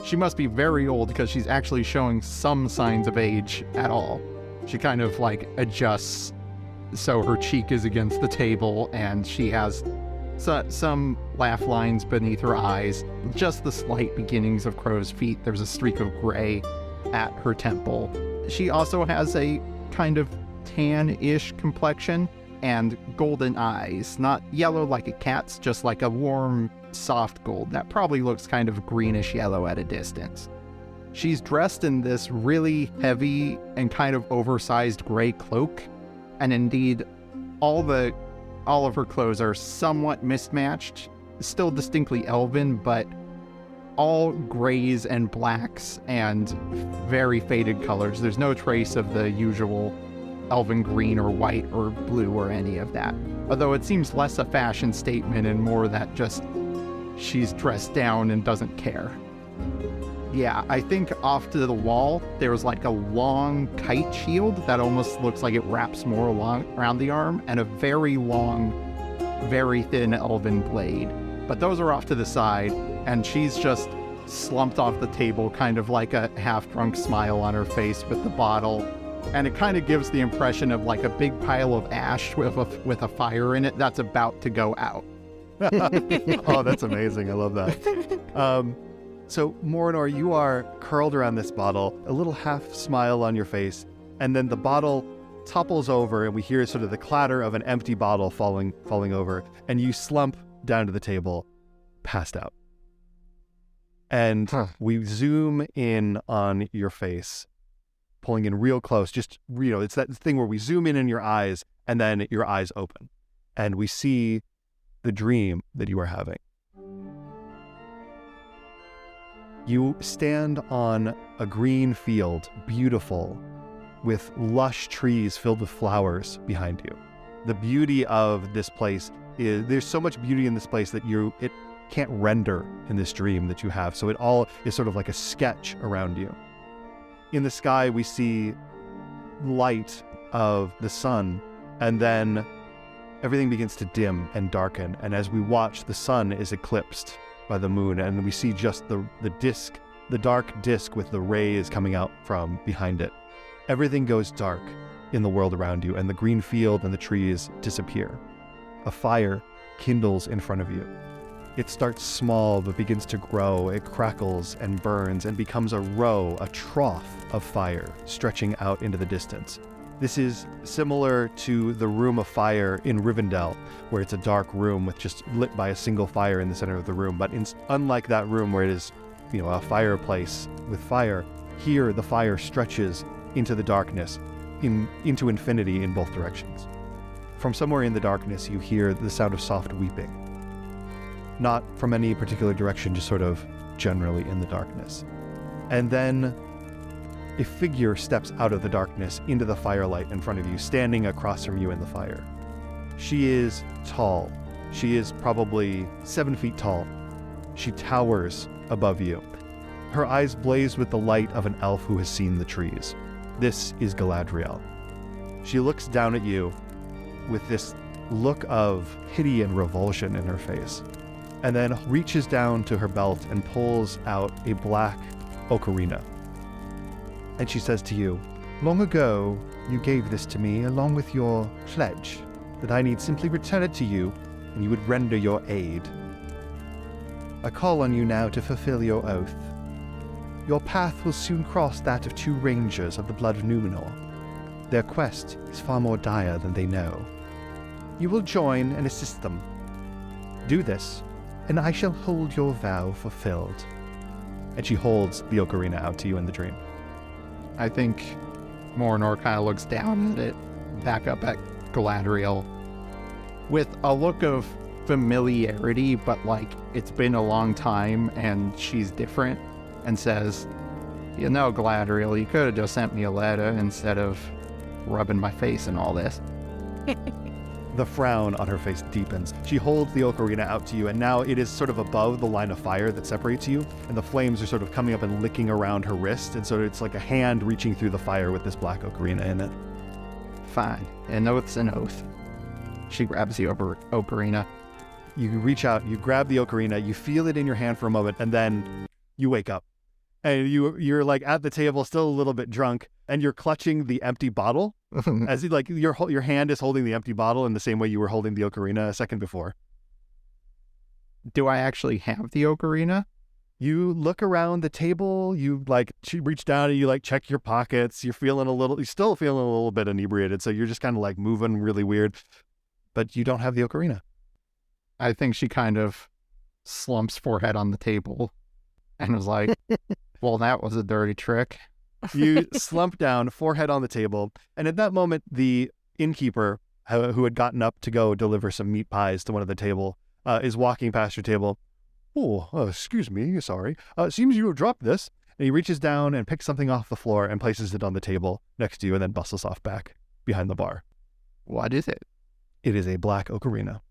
she must be very old because she's actually showing some signs of age at all. She kind of like adjusts so her cheek is against the table, and she has some laugh lines beneath her eyes, just the slight beginnings of crow's feet. There's a streak of gray at her temple. She also has a kind of tan-ish complexion and golden eyes, not yellow like a cat's, just like a warm, soft gold that probably looks kind of greenish yellow at a distance. She's dressed in this really heavy and kind of oversized gray cloak, and indeed, all of her clothes are somewhat mismatched, still distinctly elven, but all grays and blacks and very faded colors. There's no trace of the usual elven green or white or blue or any of that. Although it seems less a fashion statement and more that just she's dressed down and doesn't care. Yeah, I think off to the wall, there's like a long kite shield that almost looks like it wraps more around the arm, and a very long, very thin elven blade. But those are off to the side, and she's just slumped off the table, kind of like a half-drunk smile on her face with the bottle. And it kind of gives the impression of like a big pile of ash with a fire in it that's about to go out. Oh, that's amazing. I love that. So, Morinor, you are curled around this bottle, a little half smile on your face, and then the bottle topples over, and we hear sort of the clatter of an empty bottle falling over, and you slump down to the table, passed out. And we zoom in on your face, pulling in real close, just, it's that thing where we zoom in your eyes, and then your eyes open, and we see the dream that you are having. You stand on a green field, beautiful, with lush trees filled with flowers behind you. The beauty of this place is, there's so much beauty in this place that it can't render in this dream that you have. So it all is sort of like a sketch around you. In the sky, we see light of the sun, and then everything begins to dim and darken. And as we watch, the sun is eclipsed by the moon, and we see just the disc, the dark disc with the rays coming out from behind it. Everything goes dark in the world around you, and the green field and the trees disappear. A fire kindles in front of you. It starts small but begins to grow. It crackles and burns and becomes a trough of fire stretching out into the distance. This is similar to the Room of Fire in Rivendell, where it's a dark room with just lit by a single fire in the center of the room. But unlike that room where it is, a fireplace with fire, here the fire stretches into the darkness, into infinity in both directions. From somewhere in the darkness, you hear the sound of soft weeping. not from any particular direction, just sort of generally in the darkness. And then a figure steps out of the darkness into the firelight in front of you, standing across from you in the fire. She is tall. She is probably 7 feet tall. She towers above you. Her eyes blaze with the light of an elf who has seen the trees. This is Galadriel. She looks down at you with this look of pity and revulsion in her face, and then reaches down to her belt and pulls out a black ocarina. And she says to you, "Long ago, you gave this to me along with your pledge that I need simply return it to you and you would render your aid. I call on you now to fulfill your oath. Your path will soon cross that of 2 rangers of the blood of Numenor. Their quest is far more dire than they know. You will join and assist them. Do this, and I shall hold your vow fulfilled." And she holds the ocarina out to you in the dream. I think Morinor kind of looks down at it, back up at Galadriel, with a look of familiarity, but like it's been a long time and she's different, and says, "You know, Galadriel, you could have just sent me a letter instead of rubbing my face and all this." The frown on her face deepens. She holds the ocarina out to you, and now it is sort of above the line of fire that separates you, and the flames are sort of coming up and licking around her wrist, and so it's like a hand reaching through the fire with this black ocarina in it. Fine. An oath's an oath. She grabs the ocarina. You reach out, you grab the ocarina, you feel it in your hand for a moment, and then you wake up. And you're like at the table, still a little bit drunk, and you're clutching the empty bottle, as like your hand is holding the empty bottle in the same way you were holding the ocarina a second before. Do I actually have the ocarina? You look around the table, you like reach down and you like check your pockets. You're still feeling a little bit inebriated, so you're just kind of like moving really weird, but you don't have the ocarina. I think she kind of slumps forehead on the table and was like, "Well, that was a dirty trick." You slump down, forehead on the table, and at that moment, the innkeeper, who had gotten up to go deliver some meat pies to one of the table, is walking past your table. "Oh, excuse me, sorry. Seems you have dropped this." And he reaches down and picks something off the floor and places it on the table next to you, and then bustles off back behind the bar. What is it? It is a black ocarina.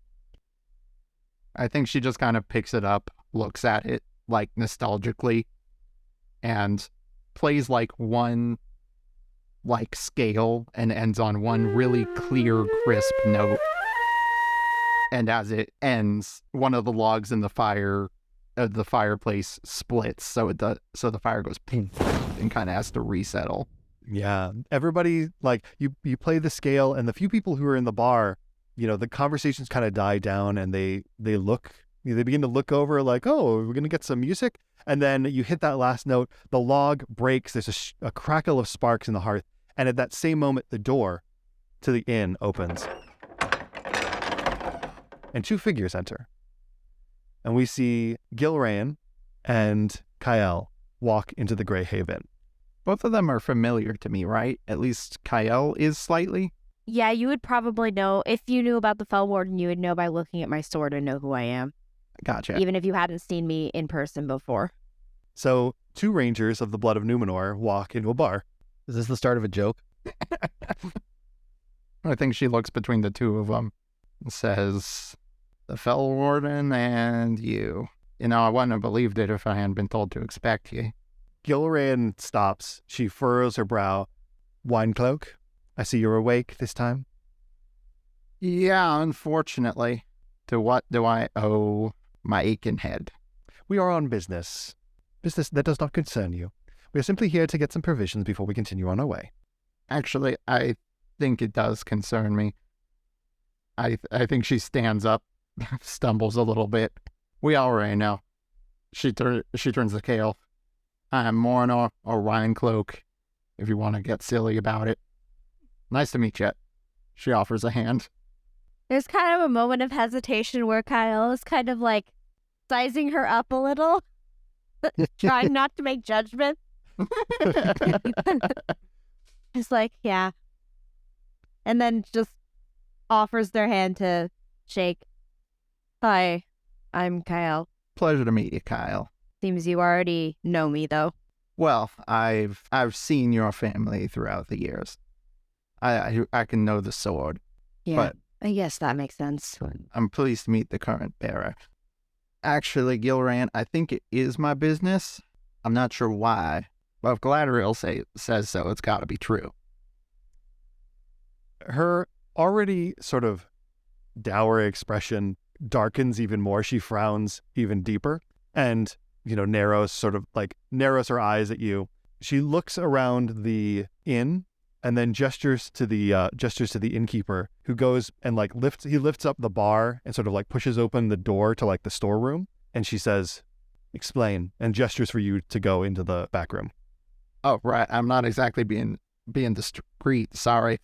I think she just kind of picks it up, looks at it like nostalgically, and plays like one like scale and ends on one really clear, crisp note. And as it ends, one of the logs in the fireplace splits, so the fire goes ping and kind of has to resettle. Yeah, everybody like you play the scale, and the few people who are in the bar, the conversations kind of die down, and they begin to look over like, "Oh, we're gonna get some music." And then you hit that last note, the log breaks, there's a crackle of sparks in the hearth, and at that same moment, the door to the inn opens. And 2 figures enter. And we see Gilraen and Kyle walk into the Grey Haven. Both of them are familiar to me, right? At least Kyle is slightly. Yeah, you would probably know. If you knew about the Fell Warden, you would know by looking at my sword and know who I am. Gotcha. Even if you hadn't seen me in person before. So 2 rangers of the blood of Numenor walk into a bar. Is this the start of a joke? I think she looks between the 2 of them and says, "The Fell Warden and you. I wouldn't have believed it if I hadn't been told to expect you." Gilraen stops. She furrows her brow. "Winecloak, I see you're awake this time." "Yeah, unfortunately. To what do I owe my aching head?" "We are on business. Business that does not concern you. We are simply here to get some provisions before we continue on our way." "Actually, I think it does concern me." I think she stands up, stumbles a little bit. "We already know." She turns to Kale. "I'm Morinor or Winecloak, if you want to get silly about it. Nice to meet you." She offers a hand. There's kind of a moment of hesitation where Kyle is kind of like sizing her up a little, trying not to make judgments. Just like, yeah. And then just offers their hand to shake. "Hi, I'm Kyle. Pleasure to meet you, Kyle. Seems you already know me, though. Well, I've seen your family throughout the years. I can know the sword. Yeah, But I guess that makes sense. I'm pleased to meet the current bearer. Actually, Gilran, I think it is my business. I'm not sure why, but if Galadriel says so, it's got to be true. Her already sort of dour expression darkens even more. She frowns even deeper and, narrows her eyes at you. She looks around the inn and then gestures to the innkeeper, who goes and lifts up the bar and sort of pushes open the door to the storeroom. And she says, "Explain," and gestures for you to go into the back room. Oh, right. I'm not exactly being discreet. Sorry.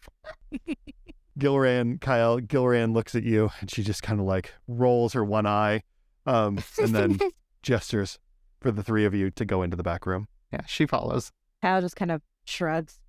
Gilran looks at you and she just kind of rolls her one eye, and then gestures for the three of you to go into the back room. Yeah, she follows. Kyle just kind of shrugs.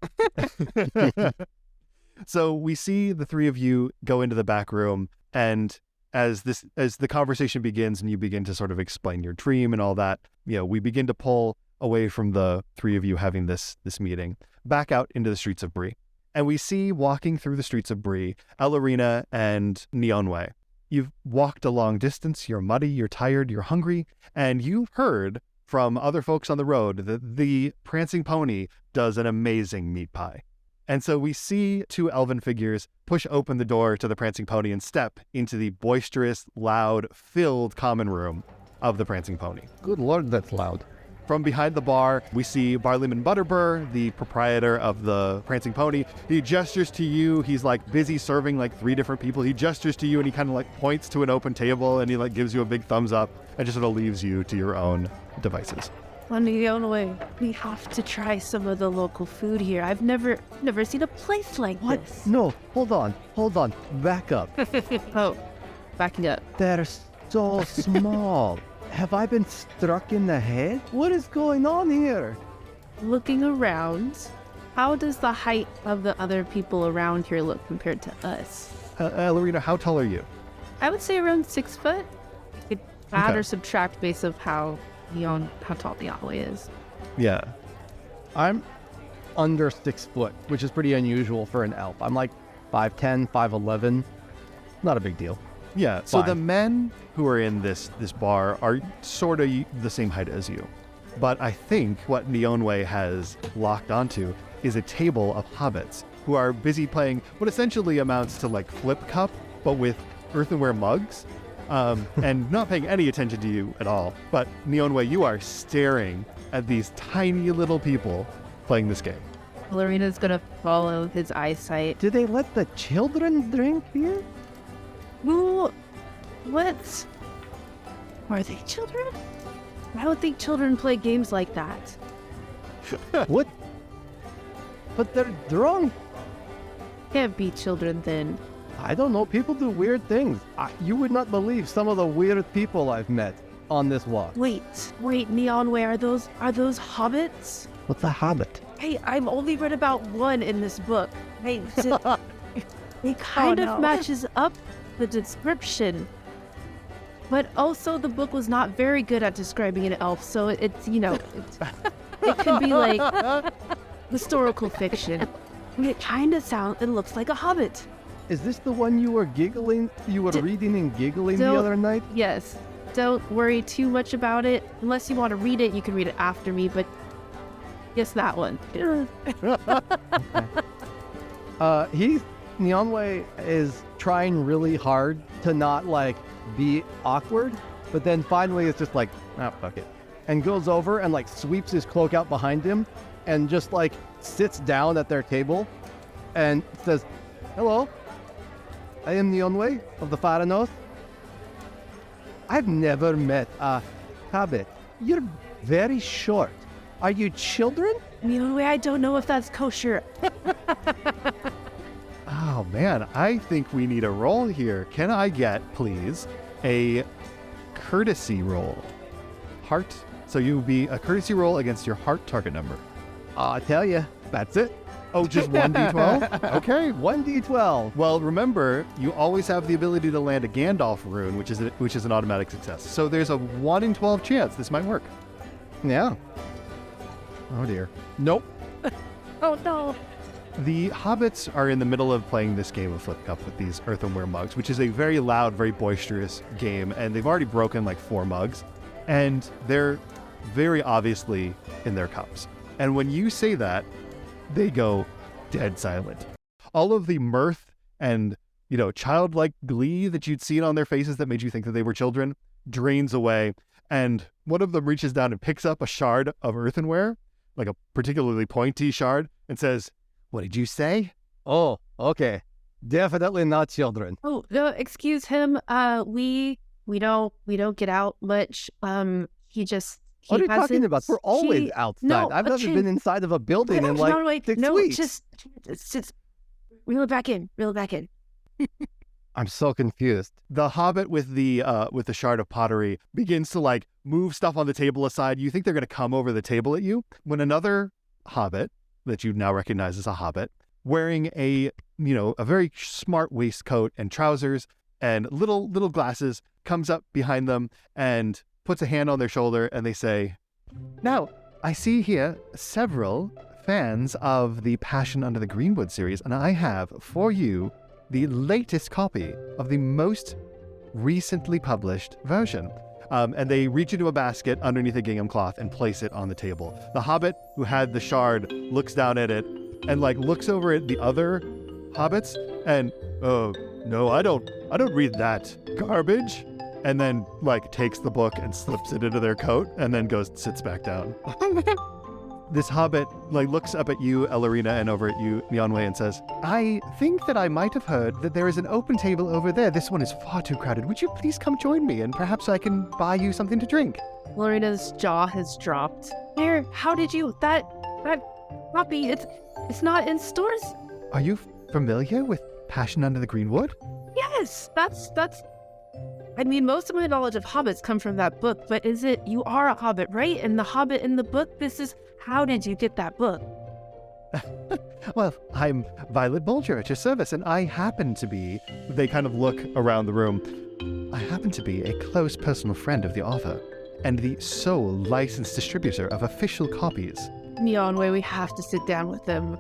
So we see the three of you go into the back room, and as the conversation begins and you begin to sort of explain your dream and all that, we begin to pull away from the three of you having this meeting back out into the streets of Bree. And we see walking through the streets of Bree, Ellerina and Neonway. You've walked a long distance, you're muddy, you're tired, you're hungry, and you've heard from other folks on the road that the Prancing Pony does an amazing meat pie. And so we see two elven figures push open the door to the Prancing Pony and step into the boisterous, loud, filled common room of the Prancing Pony. Good lord, that's loud. From behind the bar, we see Barleyman Butterbur, the proprietor of the Prancing Pony. He gestures to you. He's busy serving 3 different people. He gestures to you and he kind of points to an open table and he gives you a big thumbs up and just sort of leaves you to your own devices. On the own way, we have to try some of the local food here. I've never seen a place like this. No, hold on. Back up. Oh, backing up. They're so small. Have I been struck in the head? What is going on here? Looking around, how does the height of the other people around here look compared to us? Ellerina, how tall are you? I would say around 6 foot. You could add Okay. or subtract based of how tall Neonway is. Yeah. I'm under 6 foot, which is pretty unusual for an elf. I'm 5'10", 5'11". Not a big deal. Yeah, so Fine. the men who are in this bar are sort of the same height as you. But I think what Neonway has locked onto is a table of hobbits who are busy playing what essentially amounts to Flip Cup, but with earthenware mugs, and not paying any attention to you at all. But Neonway, you are staring at these tiny little people playing this game. Lorena's gonna follow his eyesight. Do they let the children drink beer? Who? What? Are they children? I don't think children play games like that. What? But they're drunk. Can't be children then. I don't know. People do weird things. You would not believe some of the weird people I've met on this walk. Wait, Neonway, are those hobbits? What's a hobbit? Hey, I've only read about one in this book. Hey, it kind of matches up the description. But also the book was not very good at describing an elf, so it could be historical fiction. It looks like a hobbit. Is this the one you were reading and giggling the other night? Yes. Don't worry too much about it. Unless you want to read it, you can read it after me, but yes, that one. Neonway is trying really hard to not be awkward, but then finally it's just fuck it. And goes over and sweeps his cloak out behind him and just sits down at their table and says, "Hello, I am Neonway of the Faranos. I've never met a hobbit. You're very short. Are you children?" Neonway, I don't know if that's kosher. Oh man, I think we need a roll here. Can I get, please, a courtesy roll? Heart. So you would be a courtesy roll against your heart target number. I tell you, That's it. Oh, just 1d12? Okay. 1d12. Well, remember, you always have the ability to land a Gandalf rune, which is an automatic success. So there's a 1 in 12 chance this might work. Yeah. Oh dear. Nope. Oh no. The hobbits are in the middle of playing this game of Flip Cup with these earthenware mugs, which is a very loud, very boisterous game, and they've already broken like 4 mugs, and they're very obviously in their cups. And when you say that, they go dead silent. All of the mirth and, childlike glee that you'd seen on their faces that made you think that they were children drains away. And one of them reaches down and picks up a shard of earthenware, like a particularly pointy shard, and says, "What did you say?" Oh, okay. Definitely not children. Oh, no, excuse him. We don't get out much. What are you talking about? We're always outside. No, I've never been inside of a building in like 6 weeks. Just reel it back in. I'm so confused. The hobbit with the shard of pottery begins to like move stuff on the table aside. You think they're going to come over the table at you when another hobbit that you now recognize as a hobbit, wearing a very smart waistcoat and trousers and little glasses, comes up behind them and puts a hand on their shoulder, and they say, "Now, I see here several fans of the Passion Under the Greenwood series, and I have for you the latest copy of the most recently published version." And they reach into a basket underneath a gingham cloth and place it on the table. The hobbit who had the shard looks down at it and looks over at the other hobbits and, "Oh, no, I don't read that garbage." And then takes the book and slips it into their coat and then sits back down. This hobbit looks up at you, Ellerina, and over at you, Nionwe, and says, "I think that I might have heard that there is an open table over there. This one is far too crowded. Would you please come join me and perhaps I can buy you something to drink?" Lorena's jaw has dropped. Where? How did you? That copy? It's not in stores. Are you familiar with Passion Under the Greenwood? Yes, that's. I mean, most of my knowledge of hobbits come from that book, but you are a hobbit, right? And the hobbit in the book, how did you get that book? Well, I'm Violet Bulger at your service, and I happen to be, they kind of look around the room, I happen to be a close personal friend of the author, and the sole licensed distributor of official copies. Nionwe, we have to sit down with them.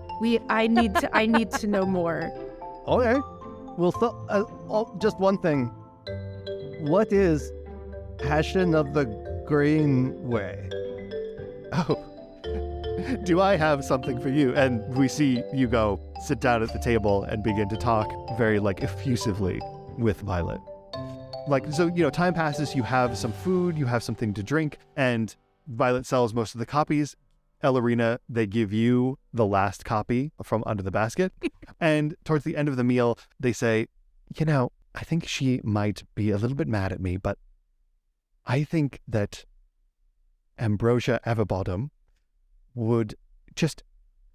I need to know more. Okay. Well, just one thing. What is Passion of the Greenway? Oh, do I have something for you? And we see you go sit down at the table and begin to talk very effusively with Violet. Time passes, you have some food, you have something to drink, and Violet sells most of the copies. Ellerina, they give you the last copy from under the basket. And towards the end of the meal, they say, I think she might be a little bit mad at me, but I think that Ambrosia Everbottom would just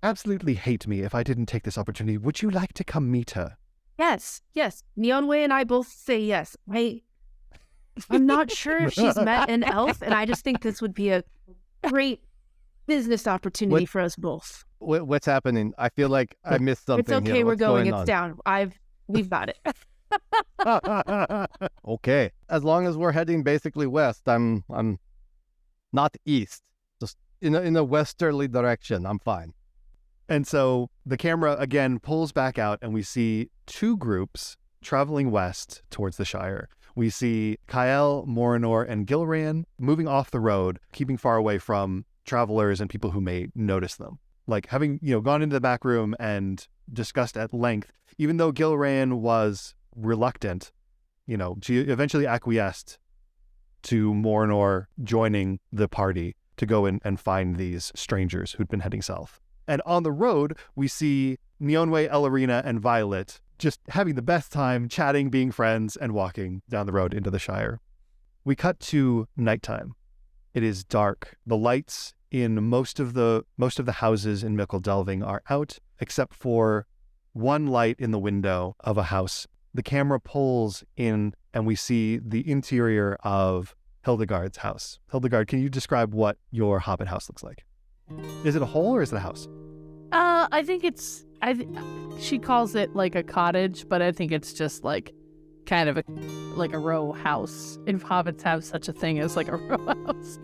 absolutely hate me if I didn't take this opportunity. Would you like to come meet her? Yes. Nionwe and I both say yes. I'm not sure if she's met an elf, and I just think this would be a great business opportunity for us both. What's happening? I feel like I missed something. It's okay, here. we're What's going. going It's on? down. We've got it. Okay. As long as we're heading basically west, I'm not east. Just in a westerly direction. I'm fine. And so the camera again pulls back out and we see 2 groups traveling west towards the Shire. We see Kyle, Morinor, and Gilran moving off the road, keeping far away from travelers and people who may notice them. Having, gone into the back room and discussed at length, even though Gilran was reluctant, she eventually acquiesced to Morinor joining the party to go in and find these strangers who'd been heading south. And on the road, we see Nionwe, Ellerina, and Violet just having the best time, chatting, being friends, and walking down the road into the Shire. We cut to nighttime. It is dark. The lights in most of the houses in Mickle Delving are out, except for one light in the window of a house. The camera pulls in, and we see the interior of Hildegard's house. Hildegard, can you describe what your hobbit house looks like? Is it a hole or is it a house? I think it's she calls it like a cottage, but I think it's just like kind of like a row house, if hobbits have such a thing as like a row house.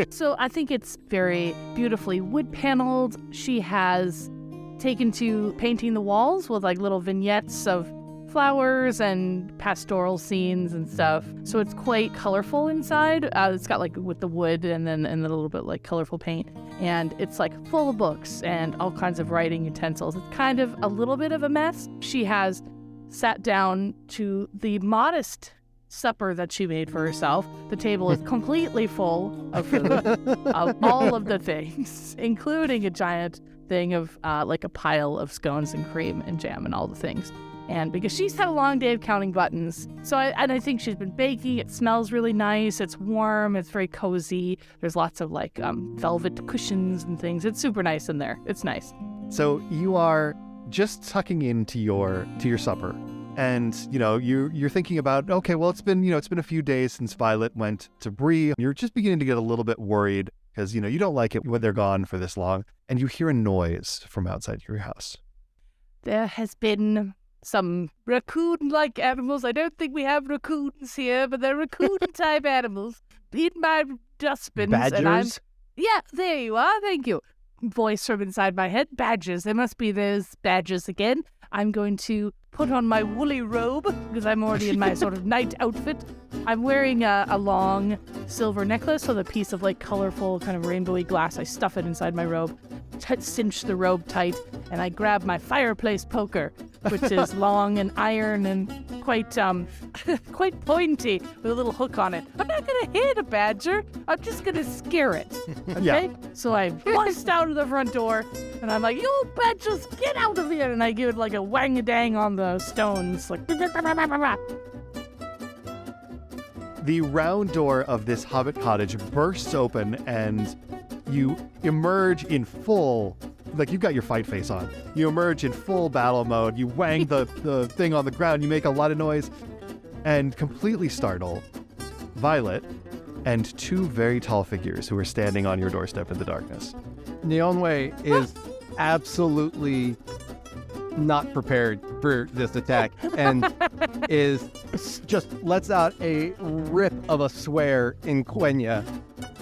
So I think it's very beautifully wood paneled. She has taken to painting the walls with like little vignettes of flowers and pastoral scenes and stuff. So it's quite colorful inside. It's got like with the wood and then a little bit like colorful paint. And it's like full of books and all kinds of writing utensils. It's kind of a little bit of a mess. She has sat down to the modest supper that she made for herself. The table is completely full of food, of all of the things, including a giant thing of like a pile of scones and cream and jam and all the things. And because she's had a long day of counting buttons, so I think she's been baking. It smells really nice. It's warm. It's very cozy. There's lots of like velvet cushions and things. It's super nice in there. It's nice. So you are just tucking into your supper, and you're thinking about, okay, well, it's been a few days since Violet went to Bree. You're just beginning to get a little bit worried because you don't like it when they're gone for this long, and you hear a noise from outside your house. There has been some raccoon-like animals. I don't think we have raccoons here, but they're raccoon-type animals in my dustbins. Badgers? Yeah, there you are. Thank you. Voice from inside my head. Badgers. There must be those badgers again. I'm going to put on my woolly robe because I'm already in my sort of night outfit. I'm wearing a long silver necklace with a piece of like colorful kind of rainbowy glass. I stuff it inside my robe, cinch the robe tight, and I grab my fireplace poker, which is long and iron and quite pointy with a little hook on it. I'm not gonna hit a badger. I'm just gonna scare it. Okay? Yeah. So I bust out of the front door and I'm like, "You badgers, get out of here!" And I give it like a wang-a-dang on the stones, like. The round door of this hobbit cottage bursts open, and you emerge in full, like you've got your fight face on. You emerge in full battle mode. You wang the thing on the ground. You make a lot of noise and completely startle Violet and two very tall figures who are standing on your doorstep in the darkness. Neonway is absolutely not prepared for this attack and is just lets out a rip of a swear in Quenya,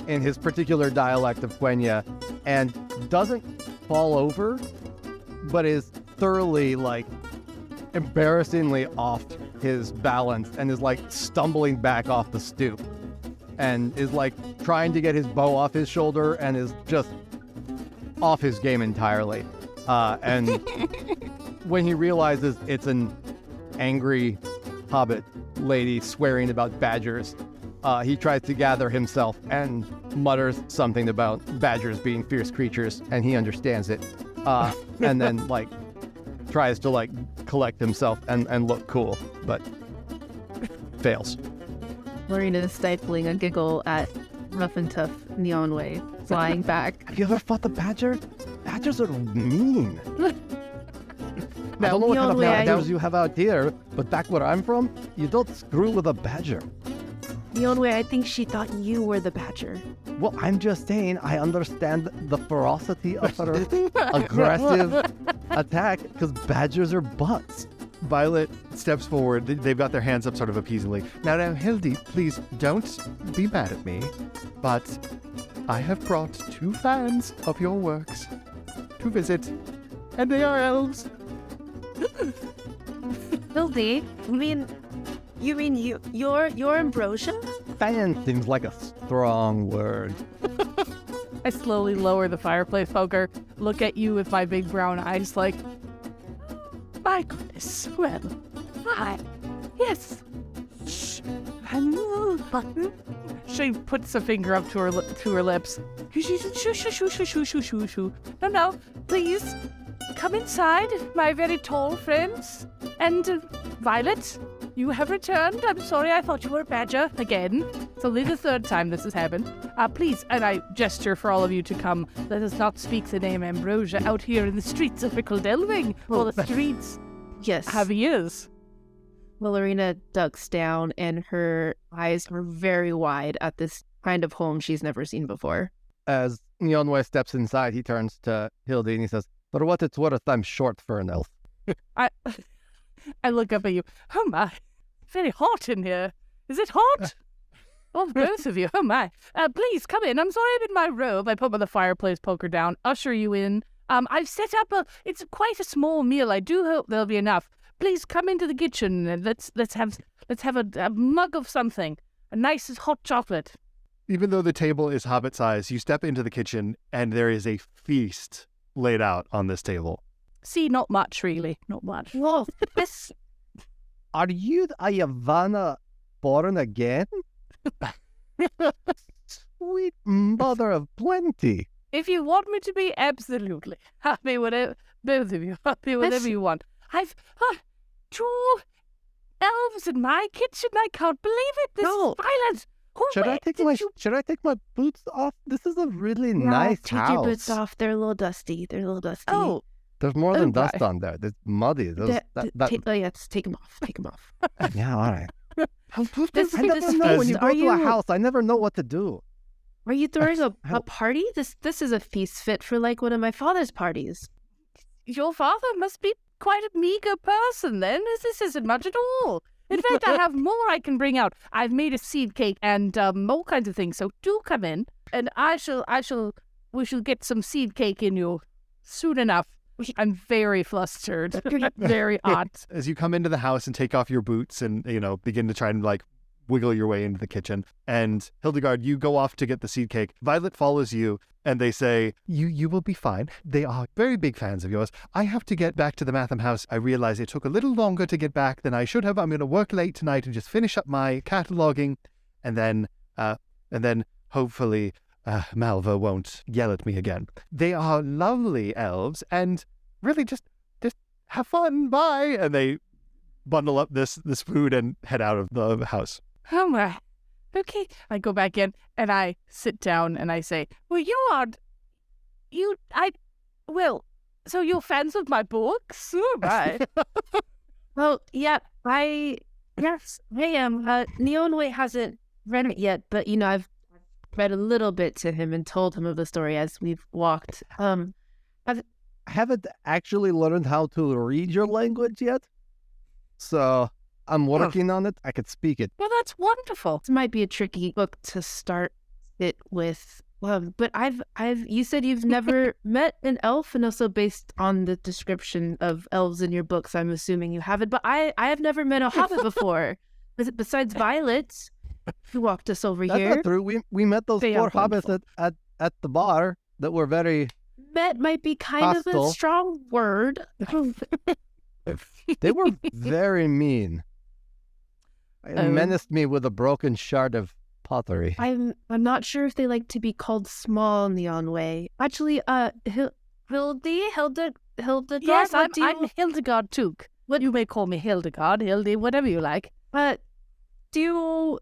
in his particular dialect of Quenya, and doesn't fall over, but is thoroughly, like, embarrassingly off his balance and is, like, stumbling back off the stoop and is, like, trying to get his bow off his shoulder and is just off his game entirely. And when he realizes it's an angry hobbit lady swearing about badgers, he tries to gather himself and mutters something about badgers being fierce creatures, and he understands it. And then, like, tries to, like, collect himself and look cool, but fails. Lorena is stifling a giggle at rough and tough Neonway flying back. Have you ever fought the badger? Badgers are mean. I don't know what kind of badgers you have out here, but back where I'm from, you don't screw with a badger. Neonway, I think she thought you were the badger. Well, I'm just saying I understand the ferocity of her aggressive attack because badgers are butts. Violet steps forward. They've got their hands up sort of appeasingly. Now, Hildy, please don't be mad at me, but I have brought two fans of your works to visit, and they are elves. Hildy, you mean you're Ambrosia? Fan seems like a strong word. I slowly lower the fireplace poker, look at you with my big brown eyes like, my goodness, well, hi, yes, shh, hello, button. She puts a finger up to her lips. Shoo. No, please, come inside, my very tall friends. And Violet, you have returned. I'm sorry, I thought you were a badger again. It's only the third time this has happened. Please, and I gesture for all of you to come. Let us not speak the name Ambrosia out here in the streets of Fickle Delving. Well, the streets have ears. Well, Lorena ducks down and her eyes are very wide at this kind of home she's never seen before. As Neonway steps inside, he turns to Hildy and he says, For what it's worth, I'm short for an elf. I look up at you. Oh my, very hot in here. Is it hot? Oh, both of you. Oh my. Please come in. I'm sorry I'm in my robe. I put the fireplace poker down, usher you in. I've set up it's quite a small meal. I do hope there'll be enough. Please come into the kitchen and let's have a mug of something. A nice hot chocolate. Even though the table is hobbit size, you step into the kitchen and there is a feast laid out on this table. See, not much really. Not much. Whoa, this... Are you a Yavanna born again? Sweet mother of plenty. If you want me to be, absolutely. Happy with both of you. Happy with whatever you want. I've 2 elves in my kitchen. I can't believe it. This is violent. Should I take my boots off? This is a really nice take house. your boots off. They're a little dusty. Oh, there's more than dust on there. It's muddy. Yes, take them off. Take them off. Yeah, all right. I This never know when feast, you go to a house. I never know what to do. Are you throwing a party? This is a feast fit for like one of my father's parties. your father must be quite a meager person then. This isn't much at all. In fact, I have more I can bring out. I've made a seed cake and all kinds of things. So do come in, and we shall get some seed cake in you soon enough. I'm very flustered. Very hot. As you come into the house and take off your boots and, begin to try and wiggle your way into the kitchen. And Hildegard, you go off to get the seed cake. Violet follows you and they say, you will be fine. They are very big fans of yours. I have to get back to the Matham house. I realize it took a little longer to get back than I should have. I'm going to work late tonight and just finish up my cataloging. And then hopefully Malva won't yell at me again. They are lovely elves and really just have fun. Bye. And they bundle up this food and head out of the house. Oh my. Okay. I go back in and I sit down and I say, well, so you're fans of my books? Oh my. Well, yeah, yes, I am. Neonway hasn't read it yet, but, I've read a little bit to him and told him of the story as we've walked. I haven't actually learned how to read your language yet, so I'm working on it. I could speak it. Well, that's wonderful. This might be a tricky book to start it with. But you said you've never met an elf, and also based on the description of elves in your books, I'm assuming you haven't. But I have never met a hobbit before, besides Violet, who walked us over That's here. not true. We met those They four are hobbits at the bar that were very... Met might be kind of hostile. a strong word. They were very mean. They menaced me with a broken shard of pottery. I'm not sure if they like to be called small Neonway. Actually, Hildegard. Yes, what do you... I'm Hildegard Took. You may call me Hildegard, Hildy, whatever you like. What do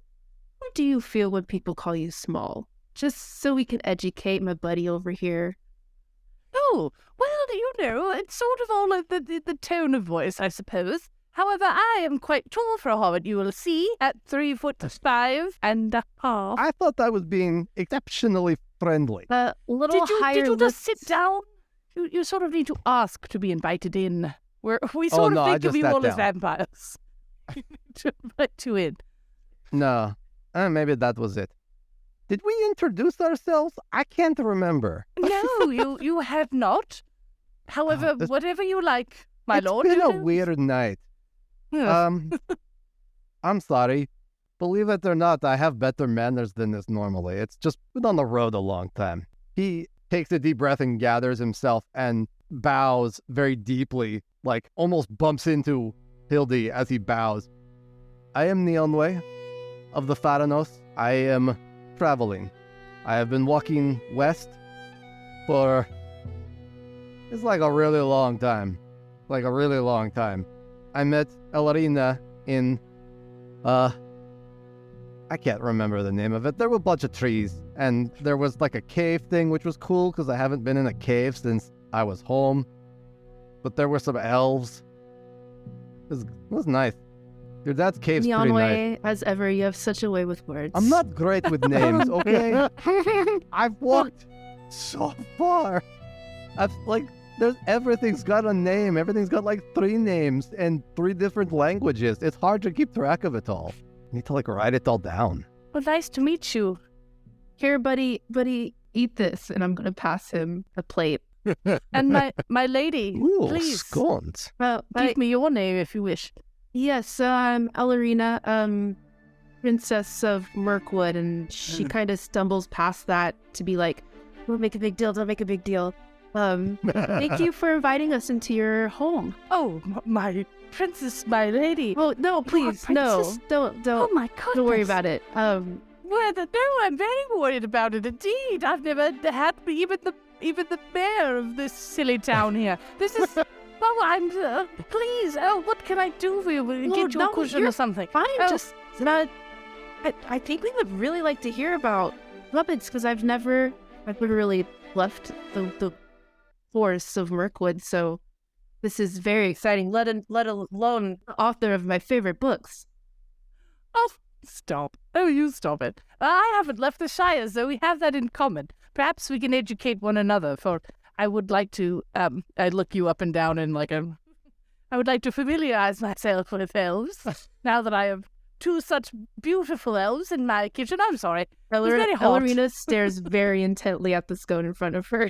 you feel when people call you small? Just so we can educate my buddy over here. Oh, well, it's sort of all of the tone of voice, I suppose. However, I am quite tall for a hobbit, you will see, at 3'5" and a half. I thought I was being exceptionally friendly. Did you just sit down? You sort of need to ask to be invited in. We sort of think of you all as vampires. To invite you in. No, maybe that was it. Did we introduce ourselves? I can't remember. No, you have not. However, whatever you like, my lord. It's been a weird night. I'm sorry. Believe it or not, I have better manners than this normally. It's just been on the road a long time. He takes a deep breath and gathers himself and bows very deeply, almost bumps into Hildy as he bows. I am Neonway of the Tharanos. I am traveling. I have been walking west for... It's a really long time. A really long time. I met Ellerina in... I can't remember the name of it. There were a bunch of trees, and there was a cave thing, which was cool, because I haven't been in a cave since I was home. But there were some elves. It was nice. Your dad's cave's pretty nice. Neonway, as ever, you have such a way with words. I'm not great with names, okay? I've walked so far. I've Everything's got a name. Everything's got like 3 names and 3 different languages. It's hard to keep track of it all. You need to like write it all down. Well, nice to meet you. Here, buddy, eat this, and I'm gonna pass him a plate. And my lady, Ooh, please scones. give me your name if you wish. Yes, I'm Ellerina, Princess of Mirkwood, and she kind of stumbles past that to be like, don't make a big deal, don't make a big deal. Thank you for inviting us into your home. Oh, my princess, my lady. Oh, no, please, no, don't. Oh my goodness. Don't worry about it. No, I'm very worried about it indeed. I've never had even the mayor of this silly town here. This is... Oh, I'm... please, what can I do for you? Get you a cushion or something? Fine, just... I think we would really like to hear about puppets, because I've never really left the forests of Mirkwood, so this is very exciting, let alone the author of my favorite books. Oh, stop. Oh, you stop it. I haven't left the Shire, so we have that in common. Perhaps we can educate one another, for I would like to, I look you up and down in like a... I would like to familiarize myself with elves, now that I have 2 such beautiful elves in my kitchen. I'm sorry. It's very hot. Ellerina stares very intently at the scone in front of her.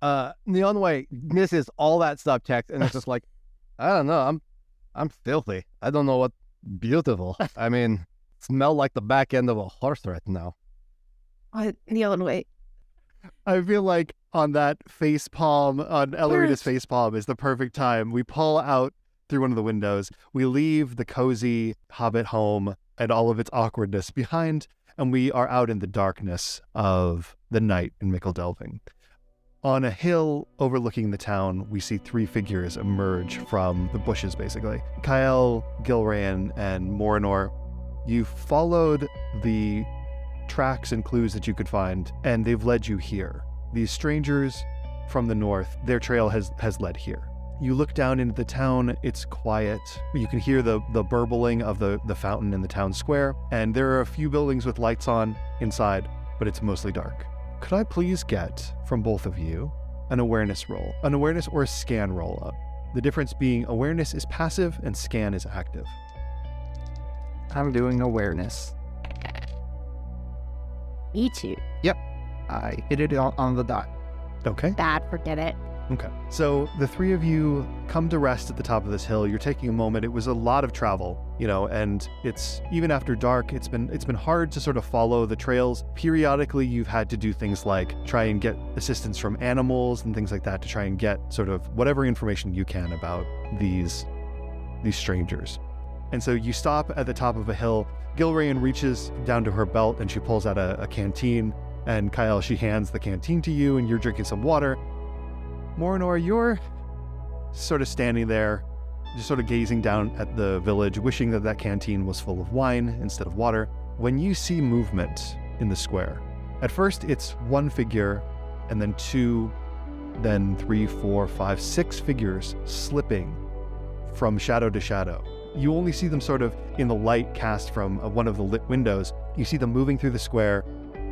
Neonway misses all that subtext and it's just like, I don't know, I'm filthy. I don't know what beautiful. I mean, smell like the back end of a horse right now. Neonway. I feel like on that face palm, on Ellerina's face palm is the perfect time. We pull out through one of the windows. We leave the cozy hobbit home and all of its awkwardness behind, and we are out in the darkness of the night in Mickledelving. On a hill overlooking the town, we see 3 figures emerge from the bushes, basically. Kyle, Gilrayan, and Morinor. You followed the tracks and clues that you could find, and they've led you here. These strangers from the north, their trail has led here. You look down into the town, it's quiet. You can hear the burbling of the fountain in the town square, and there are a few buildings with lights on inside, but it's mostly dark. Could I please get from both of you an awareness roll? An awareness or a scan roll up. The difference being awareness is passive and scan is active. I'm doing awareness. Me too. Yep. I hit it on the dot. Okay. Bad, forget it. Okay. So the 3 of you come to rest at the top of this hill. You're taking a moment. It was a lot of travel, and it's even after dark, it's been hard to sort of follow the trails. Periodically, you've had to do things like try and get assistance from animals and things like that to try and get sort of whatever information you can about these strangers. And so you stop at the top of a hill. Gilrayan reaches down to her belt and she pulls out a canteen. And Kyle, she hands the canteen to you and you're drinking some water. Morinor, you're sort of standing there, just sort of gazing down at the village, wishing that canteen was full of wine instead of water, when you see movement in the square. At first, it's 1 figure, and then 2, then 3, 4, 5, 6 figures slipping from shadow to shadow. You only see them sort of in the light cast from one of the lit windows. You see them moving through the square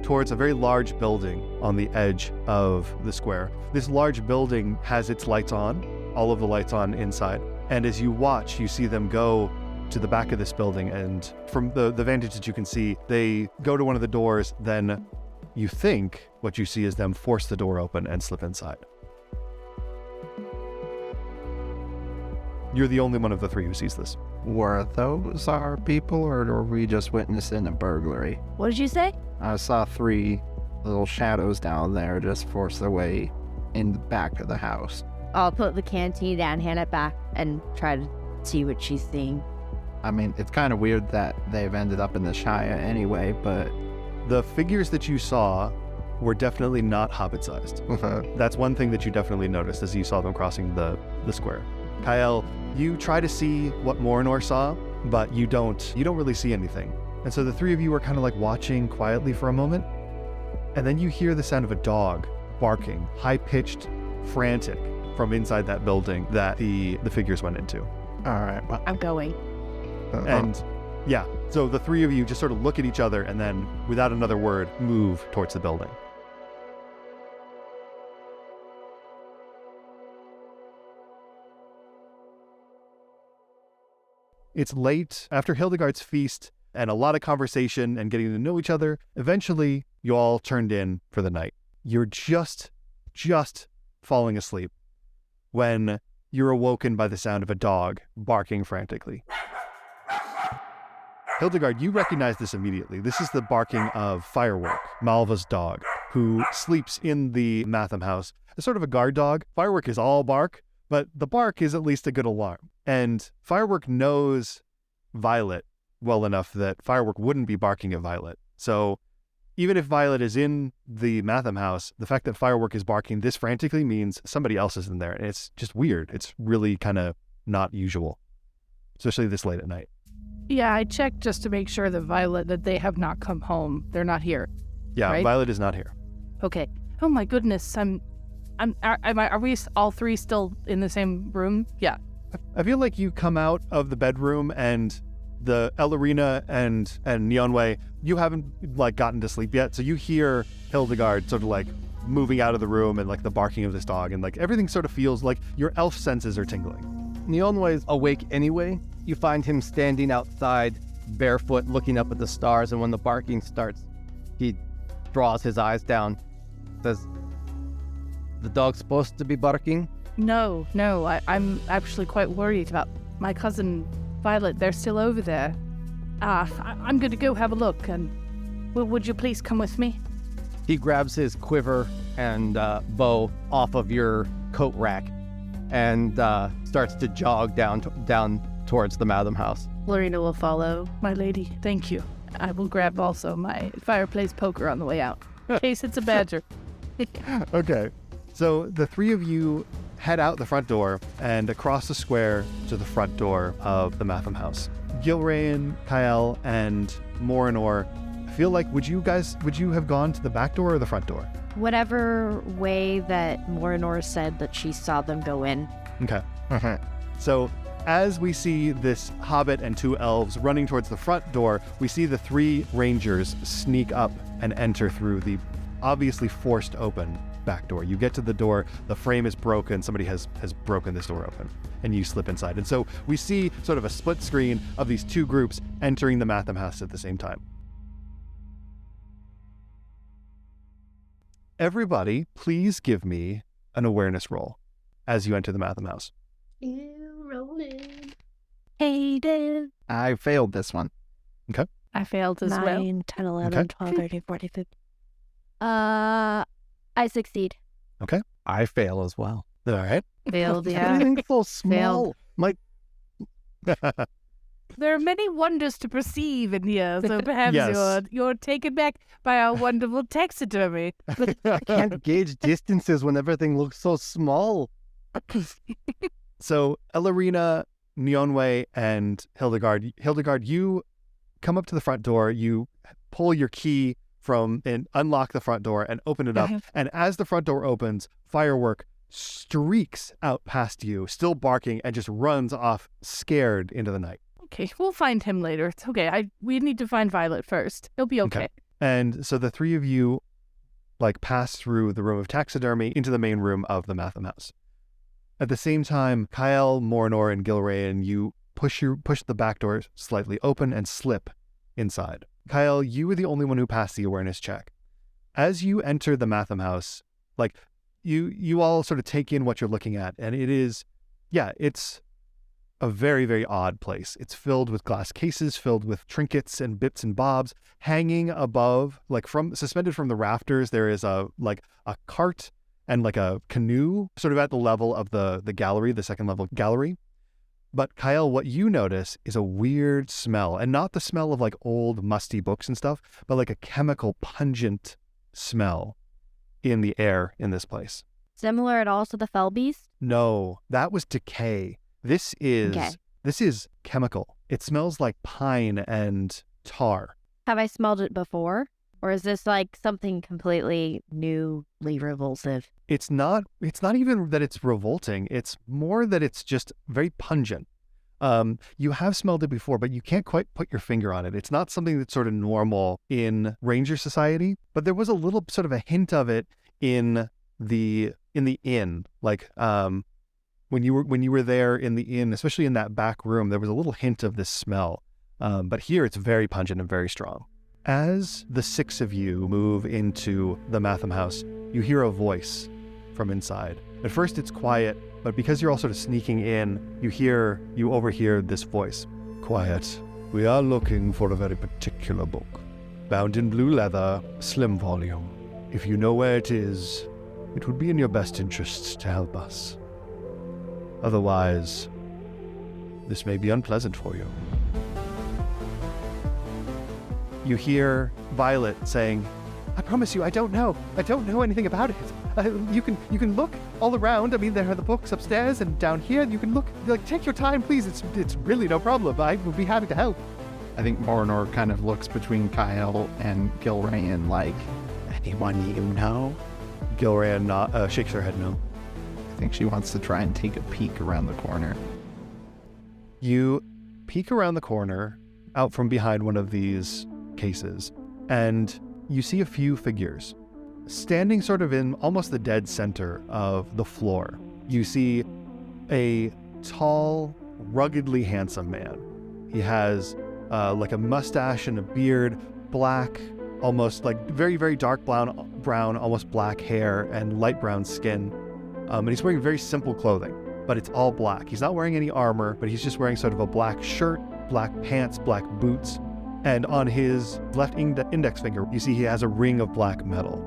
towards a very large building on the edge of the square. This large building has its lights on, all of the lights on inside. And as you watch, you see them go to the back of this building, and from the vantage that you can see, they go to one of the doors, then you think what you see is them force the door open and slip inside. You're the only one of the 3 who sees this. Were those our people, or were we just witnessing a burglary? What did you say? I saw 3 little shadows down there just force their way in the back of the house. I'll put the canteen down, hand it back, and try to see what she's seeing. I mean, it's kind of weird that they've ended up in the Shire anyway, but... The figures that you saw were definitely not hobbit-sized. That's one thing that you definitely noticed as you saw them crossing the square. Kyle, you try to see what Morinor saw, but you don't really see anything. And so the 3 of you are kind of like watching quietly for a moment, and then you hear the sound of a dog barking, high-pitched, frantic, from inside that building that the figures went into. All right. Well, I'm going. And yeah, so the 3 of you just sort of look at each other and then, without another word, move towards the building. It's late after Hildegard's feast and a lot of conversation and getting to know each other. Eventually, you all turned in for the night. You're just falling asleep when you're awoken by the sound of a dog barking frantically. Hildegard, you recognize this immediately. This is the barking of Firework, Malva's dog, who sleeps in the Matham house. It's sort of a guard dog. Firework is all bark, but the bark is at least a good alarm. And Firework knows Violet well enough that Firework wouldn't be barking at Violet. So even if Violet is in the Matham house, the fact that Firework is barking this frantically means somebody else is in there. And it's just weird. It's really kind of not usual, especially this late at night. Yeah, I checked just to make sure that they have not come home. They're not here. Yeah, right? Violet is not here. Okay. Oh my goodness. Are we all three still in the same room? Yeah. I feel like you come out of the bedroom and the Ellerina and Neonway, you haven't like gotten to sleep yet. So you hear Hildegard sort of like moving out of the room and like the barking of this dog and like everything sort of feels like your elf senses are tingling. Neonway's awake anyway. You find him standing outside, barefoot, looking up at the stars, and when the barking starts, he draws his eyes down, says, "The dog's supposed to be barking?" No, I'm actually quite worried about my cousin Violet. They're still over there. I'm going to go have a look, and would you please come with me? He grabs his quiver and bow off of your coat rack and starts to jog down towards the Matham house. Lorena will follow. My lady, thank you. I will grab also my fireplace poker on the way out, in case it's a badger. Okay, so the three of you head out the front door and across the square to the front door of the Matham house. Gilrayan, Kyle, and Morinor, I feel like, would you have gone to the back door or the front door? Whatever way that Morinor said that she saw them go in. Okay. So as we see this hobbit and two elves running towards the front door, we see the three rangers sneak up and enter through the obviously forced open back door. You get to the door, the frame is broken, somebody has broken this door open, and you slip inside. And so we see sort of a split screen of these two groups entering the Matham house at the same time. Everybody, please give me an awareness roll as you enter the Matham house. Rolling. Hey, Dave. I failed this one. Okay. I failed as well. 9, 10, 11, Okay. 12, 13, 14, 15. I succeed. I fail as well. All right. Failed, yeah. Everything's so small. My There are many wonders to perceive in here, so perhaps Yes. you're taken back by our wonderful taxidermy. I can't gauge distances when everything looks so small. So Ellerina, Neonway, and Hildegard. Hildegard, you come up to the front door, you pull your key from and unlock the front door and open it up. And as the front door opens, Firework streaks out past you, still barking, and just runs off scared into the night. Okay, we'll find him later. It's okay. We need to find Violet first. He'll be okay. And so the three of you pass through the room of taxidermy into the main room of the Matham house. At the same time, Kyle, Morinor, and Gilrayan, you push the back door slightly open and slip inside. Kyle, you were the only one who passed the awareness check. As you enter the Matham house, you all sort of take in what you're looking at, and it's a very, very odd place. It's filled with glass cases, filled with trinkets and bits and bobs. Hanging above, suspended from the rafters, there is a cart and a canoe sort of at the level of the gallery, the second level gallery. But Kyle, what you notice is a weird smell, and not the smell of old musty books and stuff, but a chemical pungent smell in the air in this place. Similar at all to the Fell Beast? No, that was decay. This is chemical. It smells like pine and tar. Have I smelled it before? Or is this something completely newly revulsive? It's not even that it's revolting. It's more that it's just very pungent. You have smelled it before, but you can't quite put your finger on it. It's not something that's sort of normal in Ranger Society, but there was a little sort of a hint of it in the inn. when you were there in the inn, especially in that back room, there was a little hint of this smell. But here it's very pungent and very strong. As the 6 of you move into the Matham house, you hear a voice from inside. At first it's quiet, but because you're all sort of sneaking in, you overhear this voice. Quiet. We are looking for a very particular book. Bound in blue leather, slim volume. If you know where it is, it would be in your best interests to help us. Otherwise, this may be unpleasant for you. You hear Violet saying, I promise you, I don't know anything about it. You can look all around. I mean, there are the books upstairs and down here. You can look, take your time, please. It's really no problem. I would be happy to help. I think Morinor kind of looks between Kyle and Gilrayan like, anyone you know? Gilrayan shakes her head no. I think she wants to try and take a peek around the corner. You peek around the corner, out from behind one of these cases, and you see a few figures. Standing sort of in almost the dead center of the floor, you see a tall, ruggedly handsome man. He has like a mustache and a beard, black, almost like very, very dark brown, almost black hair and light brown skin. And he's wearing very simple clothing, but it's all black. He's not wearing any armor, but he's just wearing sort of a black shirt, black pants, black boots. And on his left index finger, you see he has a ring of black metal.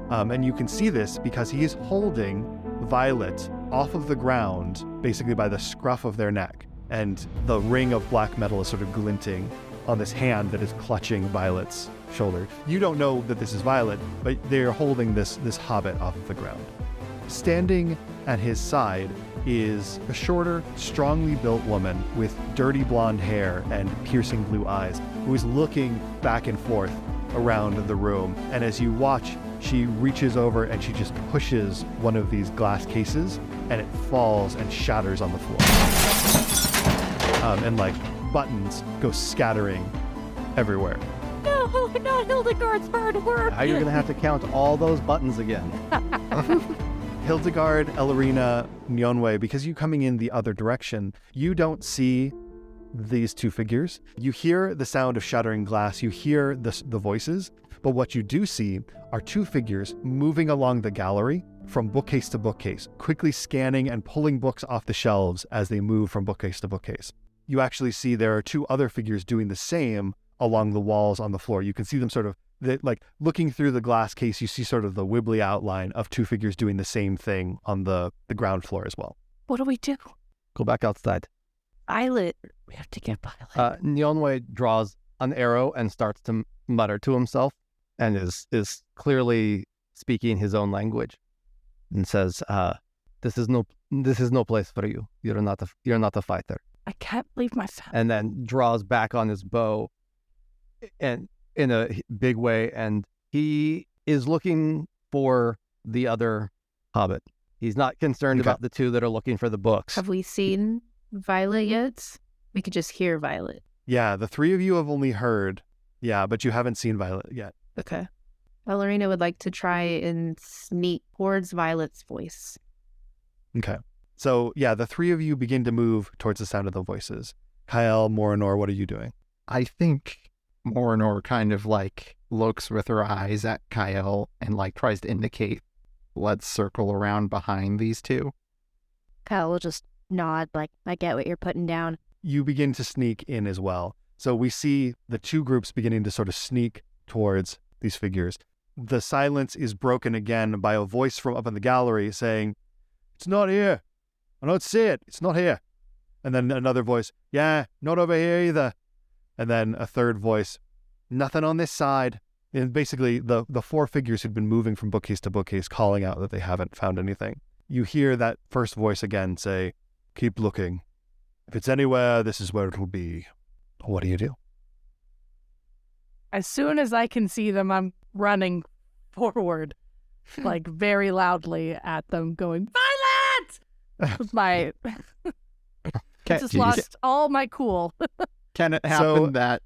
And you can see this because he is holding Violet off of the ground, basically by the scruff of their neck. And the ring of black metal is sort of glinting on this hand that is clutching Violet's shoulder. You don't know that this is Violet, but they're holding this hobbit off of the ground. Standing at his side is a shorter, strongly built woman with dirty blonde hair and piercing blue eyes, who is looking back and forth around the room. And as you watch, she reaches over and she just pushes one of these glass cases, and it falls and shatters on the floor. And like buttons go scattering everywhere. No, not Hildegard's hard work. Now you're going to have to count all those buttons again. Hildegard, Ellerina, Nyonwe, because you're coming in the other direction, you don't see these 2 figures. You hear the sound of shattering glass, you hear the voices, but what you do see are 2 figures moving along the gallery from bookcase to bookcase, quickly scanning and pulling books off the shelves as they move from bookcase to bookcase. You actually see there are 2 other figures doing the same along the walls on the floor. You can see them sort of, like looking through the glass case, you see sort of the wibbly outline of 2 figures doing the same thing on the ground floor as well. What do we do? Go back outside. Violet. We have to get Violet. Nyonwe draws an arrow and starts to mutter to himself, and is clearly speaking his own language, and says, "This is no place for you. You're not a fighter." I can't leave my family. And then draws back on his bow, and in a big way, and he is looking for the other hobbit. He's not concerned about the 2 that are looking for the books. Have we seen Violet yet? We could just hear Violet. Yeah, the 3 of you have only heard, but you haven't seen Violet yet. Okay. Ellerina would like to try and sneak towards Violet's voice. Okay. So, the 3 of you begin to move towards the sound of the voices. Kyle, Morinor, what are you doing? I think Morinor kind of like looks with her eyes at Kyle and like tries to indicate, let's circle around behind these 2. Kyle will just nod, like, I get what you're putting down. You begin to sneak in as well. So we see the 2 groups beginning to sort of sneak towards these figures. The silence is broken again by a voice from up in the gallery saying, "It's not here. I don't see it. It's not here." And then another voice, "Yeah, not over here either." And then a third voice, "Nothing on this side." And basically the 4 figures who'd been moving from bookcase to bookcase calling out that they haven't found anything. You hear that first voice again say, "Keep looking. If it's anywhere, this is where it'll be." What do you do? As soon as I can see them, I'm running forward, like very loudly at them, going, Violet! I just lost all my cool. Can it happen that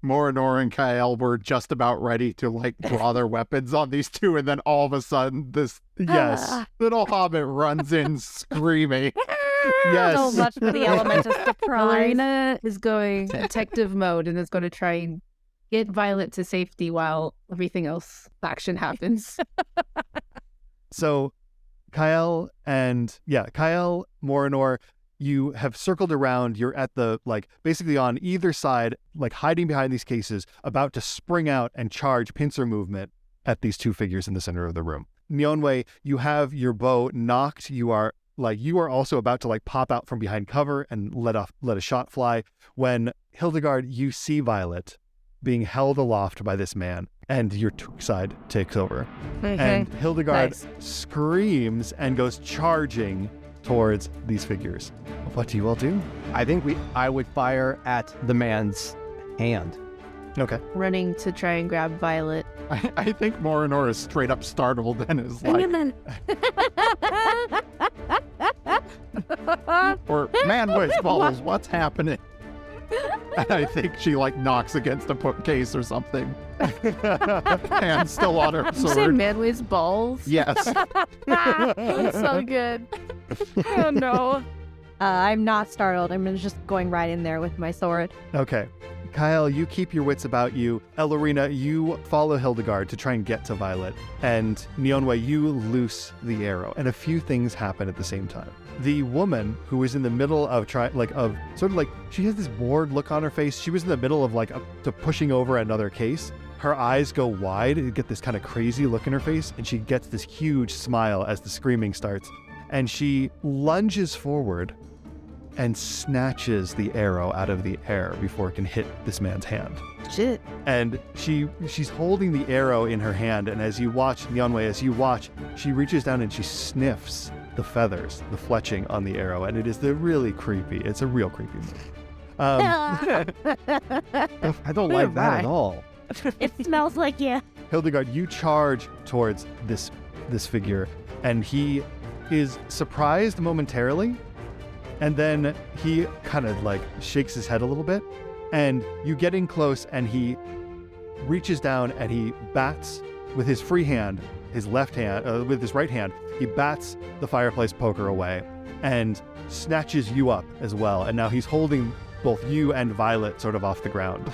Morinor and Kyle were just about ready to like draw their weapons on these 2, and then all of a sudden this little hobbit runs in screaming. Yes. So much for the element of surprise. Ellerina is going detective mode and is going to try and get Violet to safety while everything else action happens. So Kyle, Morinor, you have circled around. You're at the, basically on either side, hiding behind these cases, about to spring out and charge pincer movement at these two figures in the center of the room. Nyeonwei, you have your bow knocked. You are also about to pop out from behind cover and let a shot fly when, Hildegard, you see Violet being held aloft by this man, and your Took side takes over. And Hildegard screams and goes charging towards these figures. What do you all do? I would fire at the man's hand. Okay. Running to try and grab Violet. I think Morinor is straight up startled and is like, or man with balls, what's happening? And I think she knocks against a bookcase or something. Hand still on her You say sword. man with balls? Yes. So good. Oh no. I'm not startled. I'm just going right in there with my sword. Okay. Kyle, you keep your wits about you. Ellerina, you follow Hildegard to try and get to Violet. And Nyeonwei, you loose the arrow. And a few things happen at the same time. The woman who was in the middle of she has this bored look on her face. She was in the middle of pushing over another case. Her eyes go wide and get this kind of crazy look in her face. And she gets this huge smile as the screaming starts. And she lunges forward and snatches the arrow out of the air before it can hit this man's hand. Shit. And she's holding the arrow in her hand, and as you watch, Nyeonwei, she reaches down and she sniffs the feathers, the fletching on the arrow, and it's a real creepy move. I don't like that at all. It smells like you. Hildegard, you charge towards this figure, and he is surprised momentarily, and then he kind of shakes his head a little bit, and you get in close, and he reaches down and he bats with his free hand, his left hand, with his right hand, he bats the fireplace poker away and snatches you up as well. And now he's holding both you and Violet sort of off the ground.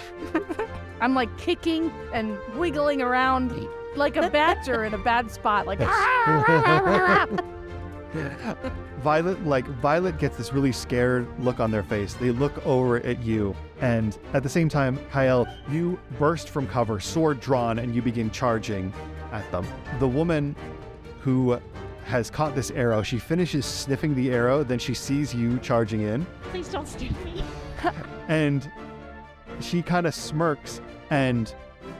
I'm kicking and wiggling around like a badger in a bad spot. Violet gets this really scared look on their face. They look over at you, and at the same time, Kyle, you burst from cover, sword drawn, and you begin charging at them. The woman who has caught this arrow, she finishes sniffing the arrow, then she sees you charging in. Please don't sniff me. And she kind of smirks and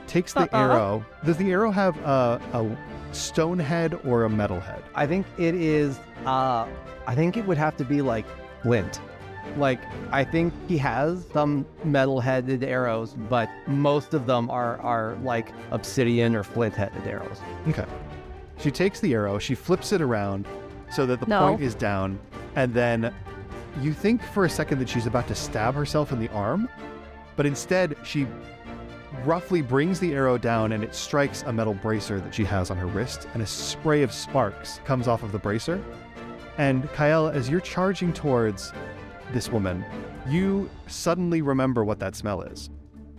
takes the arrow. Does the arrow have a stone head or a metal head? I think it is, I think it would have to be flint. I think he has some metal-headed arrows, but most of them are obsidian or flint-headed arrows. Okay. She takes the arrow, she flips it around so that the point is down, and then you think for a second that she's about to stab herself in the arm, but instead she roughly brings the arrow down and it strikes a metal bracer that she has on her wrist, and a spray of sparks comes off of the bracer. And Kyle, as you're charging towards this woman, you suddenly remember what that smell is.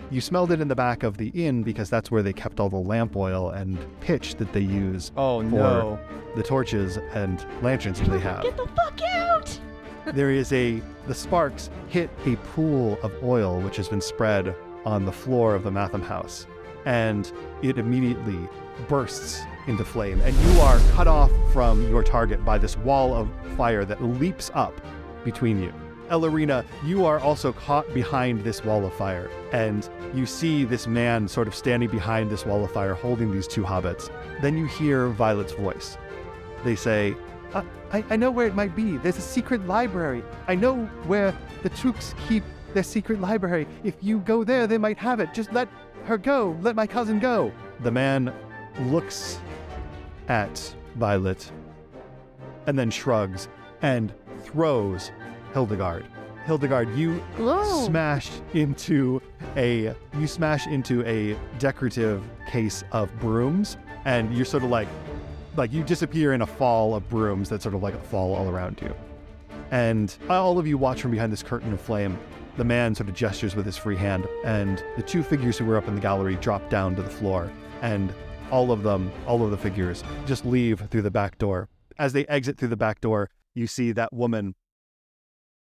You smelled it in the back of the inn because that's where they kept all the lamp oil and pitch that they use for the torches and lanterns that they have. Get the fuck out! The sparks hit a pool of oil which has been spread on the floor of the Matham house, and it immediately bursts into flame, and you are cut off from your target by this wall of fire that leaps up between you. Ellerina, you are also caught behind this wall of fire, and you see this man sort of standing behind this wall of fire holding these two hobbits. Then you hear Violet's voice. They say, I know where it might be. There's a secret library. I know where the Tooks keep their secret library. If you go there, they might have it. Just let her go. Let my cousin go. The man looks at Violet and then shrugs and throws Hildegard. Hildegard, you smash into a decorative case of brooms, and you're sort of like you disappear in a fall of brooms that sort of fall all around you. And all of you watch from behind this curtain of flame. The man sort of gestures with his free hand, and the two figures who were up in the gallery drop down to the floor, and all of the figures just leave through the back door. As they exit through the back door, you see that woman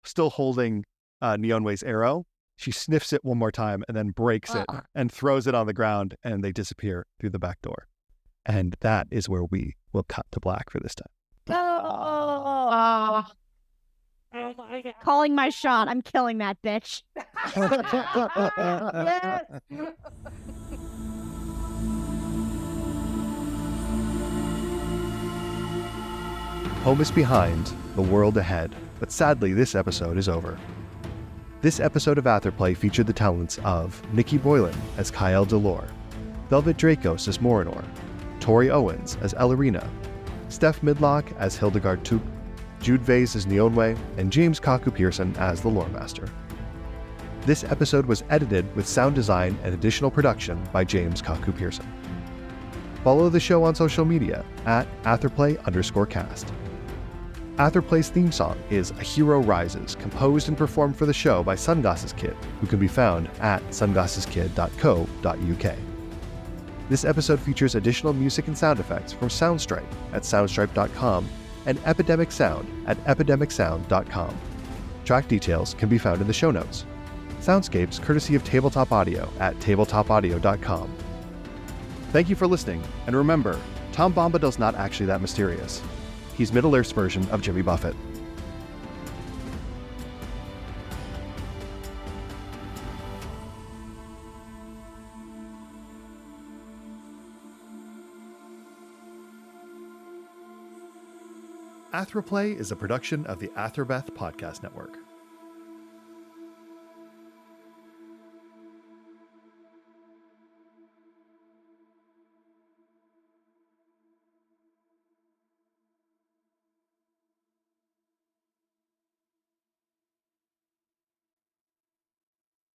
still holding Neonway's arrow. She sniffs it one more time and then breaks it and throws it on the ground, and they disappear through the back door. And that is where we will cut to black for this time. Oh my God. Calling my shot. I'm killing that bitch. Yes. Home is behind, the world ahead, but sadly this episode is over. This episode of AthraPlay featured the talents of Nikki Boylan as Kyle Delore, Velvet Dracos as Morinor, Tori Owens as Ellerina, Steph Midlock as Hildegard Toop, Jude Vase as Neonway, and James Kaku Pearson as the Lore Master. This episode was edited with sound design and additional production by James Kaku Pearson. Follow the show on social media at AthraPlay_cast. AthraPlay's theme song is A Hero Rises, composed and performed for the show by Sunglasses Kid, who can be found at sunglasseskid.co.uk. This episode features additional music and sound effects from Soundstripe at soundstripe.com and Epidemic Sound at epidemicsound.com. Track details can be found in the show notes. Soundscapes courtesy of Tabletop Audio at tabletopaudio.com. Thank you for listening, and remember, Tom Bombadil's not actually that mysterious. He's Middle-earth's version of Jimmy Buffett. AthraPlay is a production of the AthraBeth Podcast Network.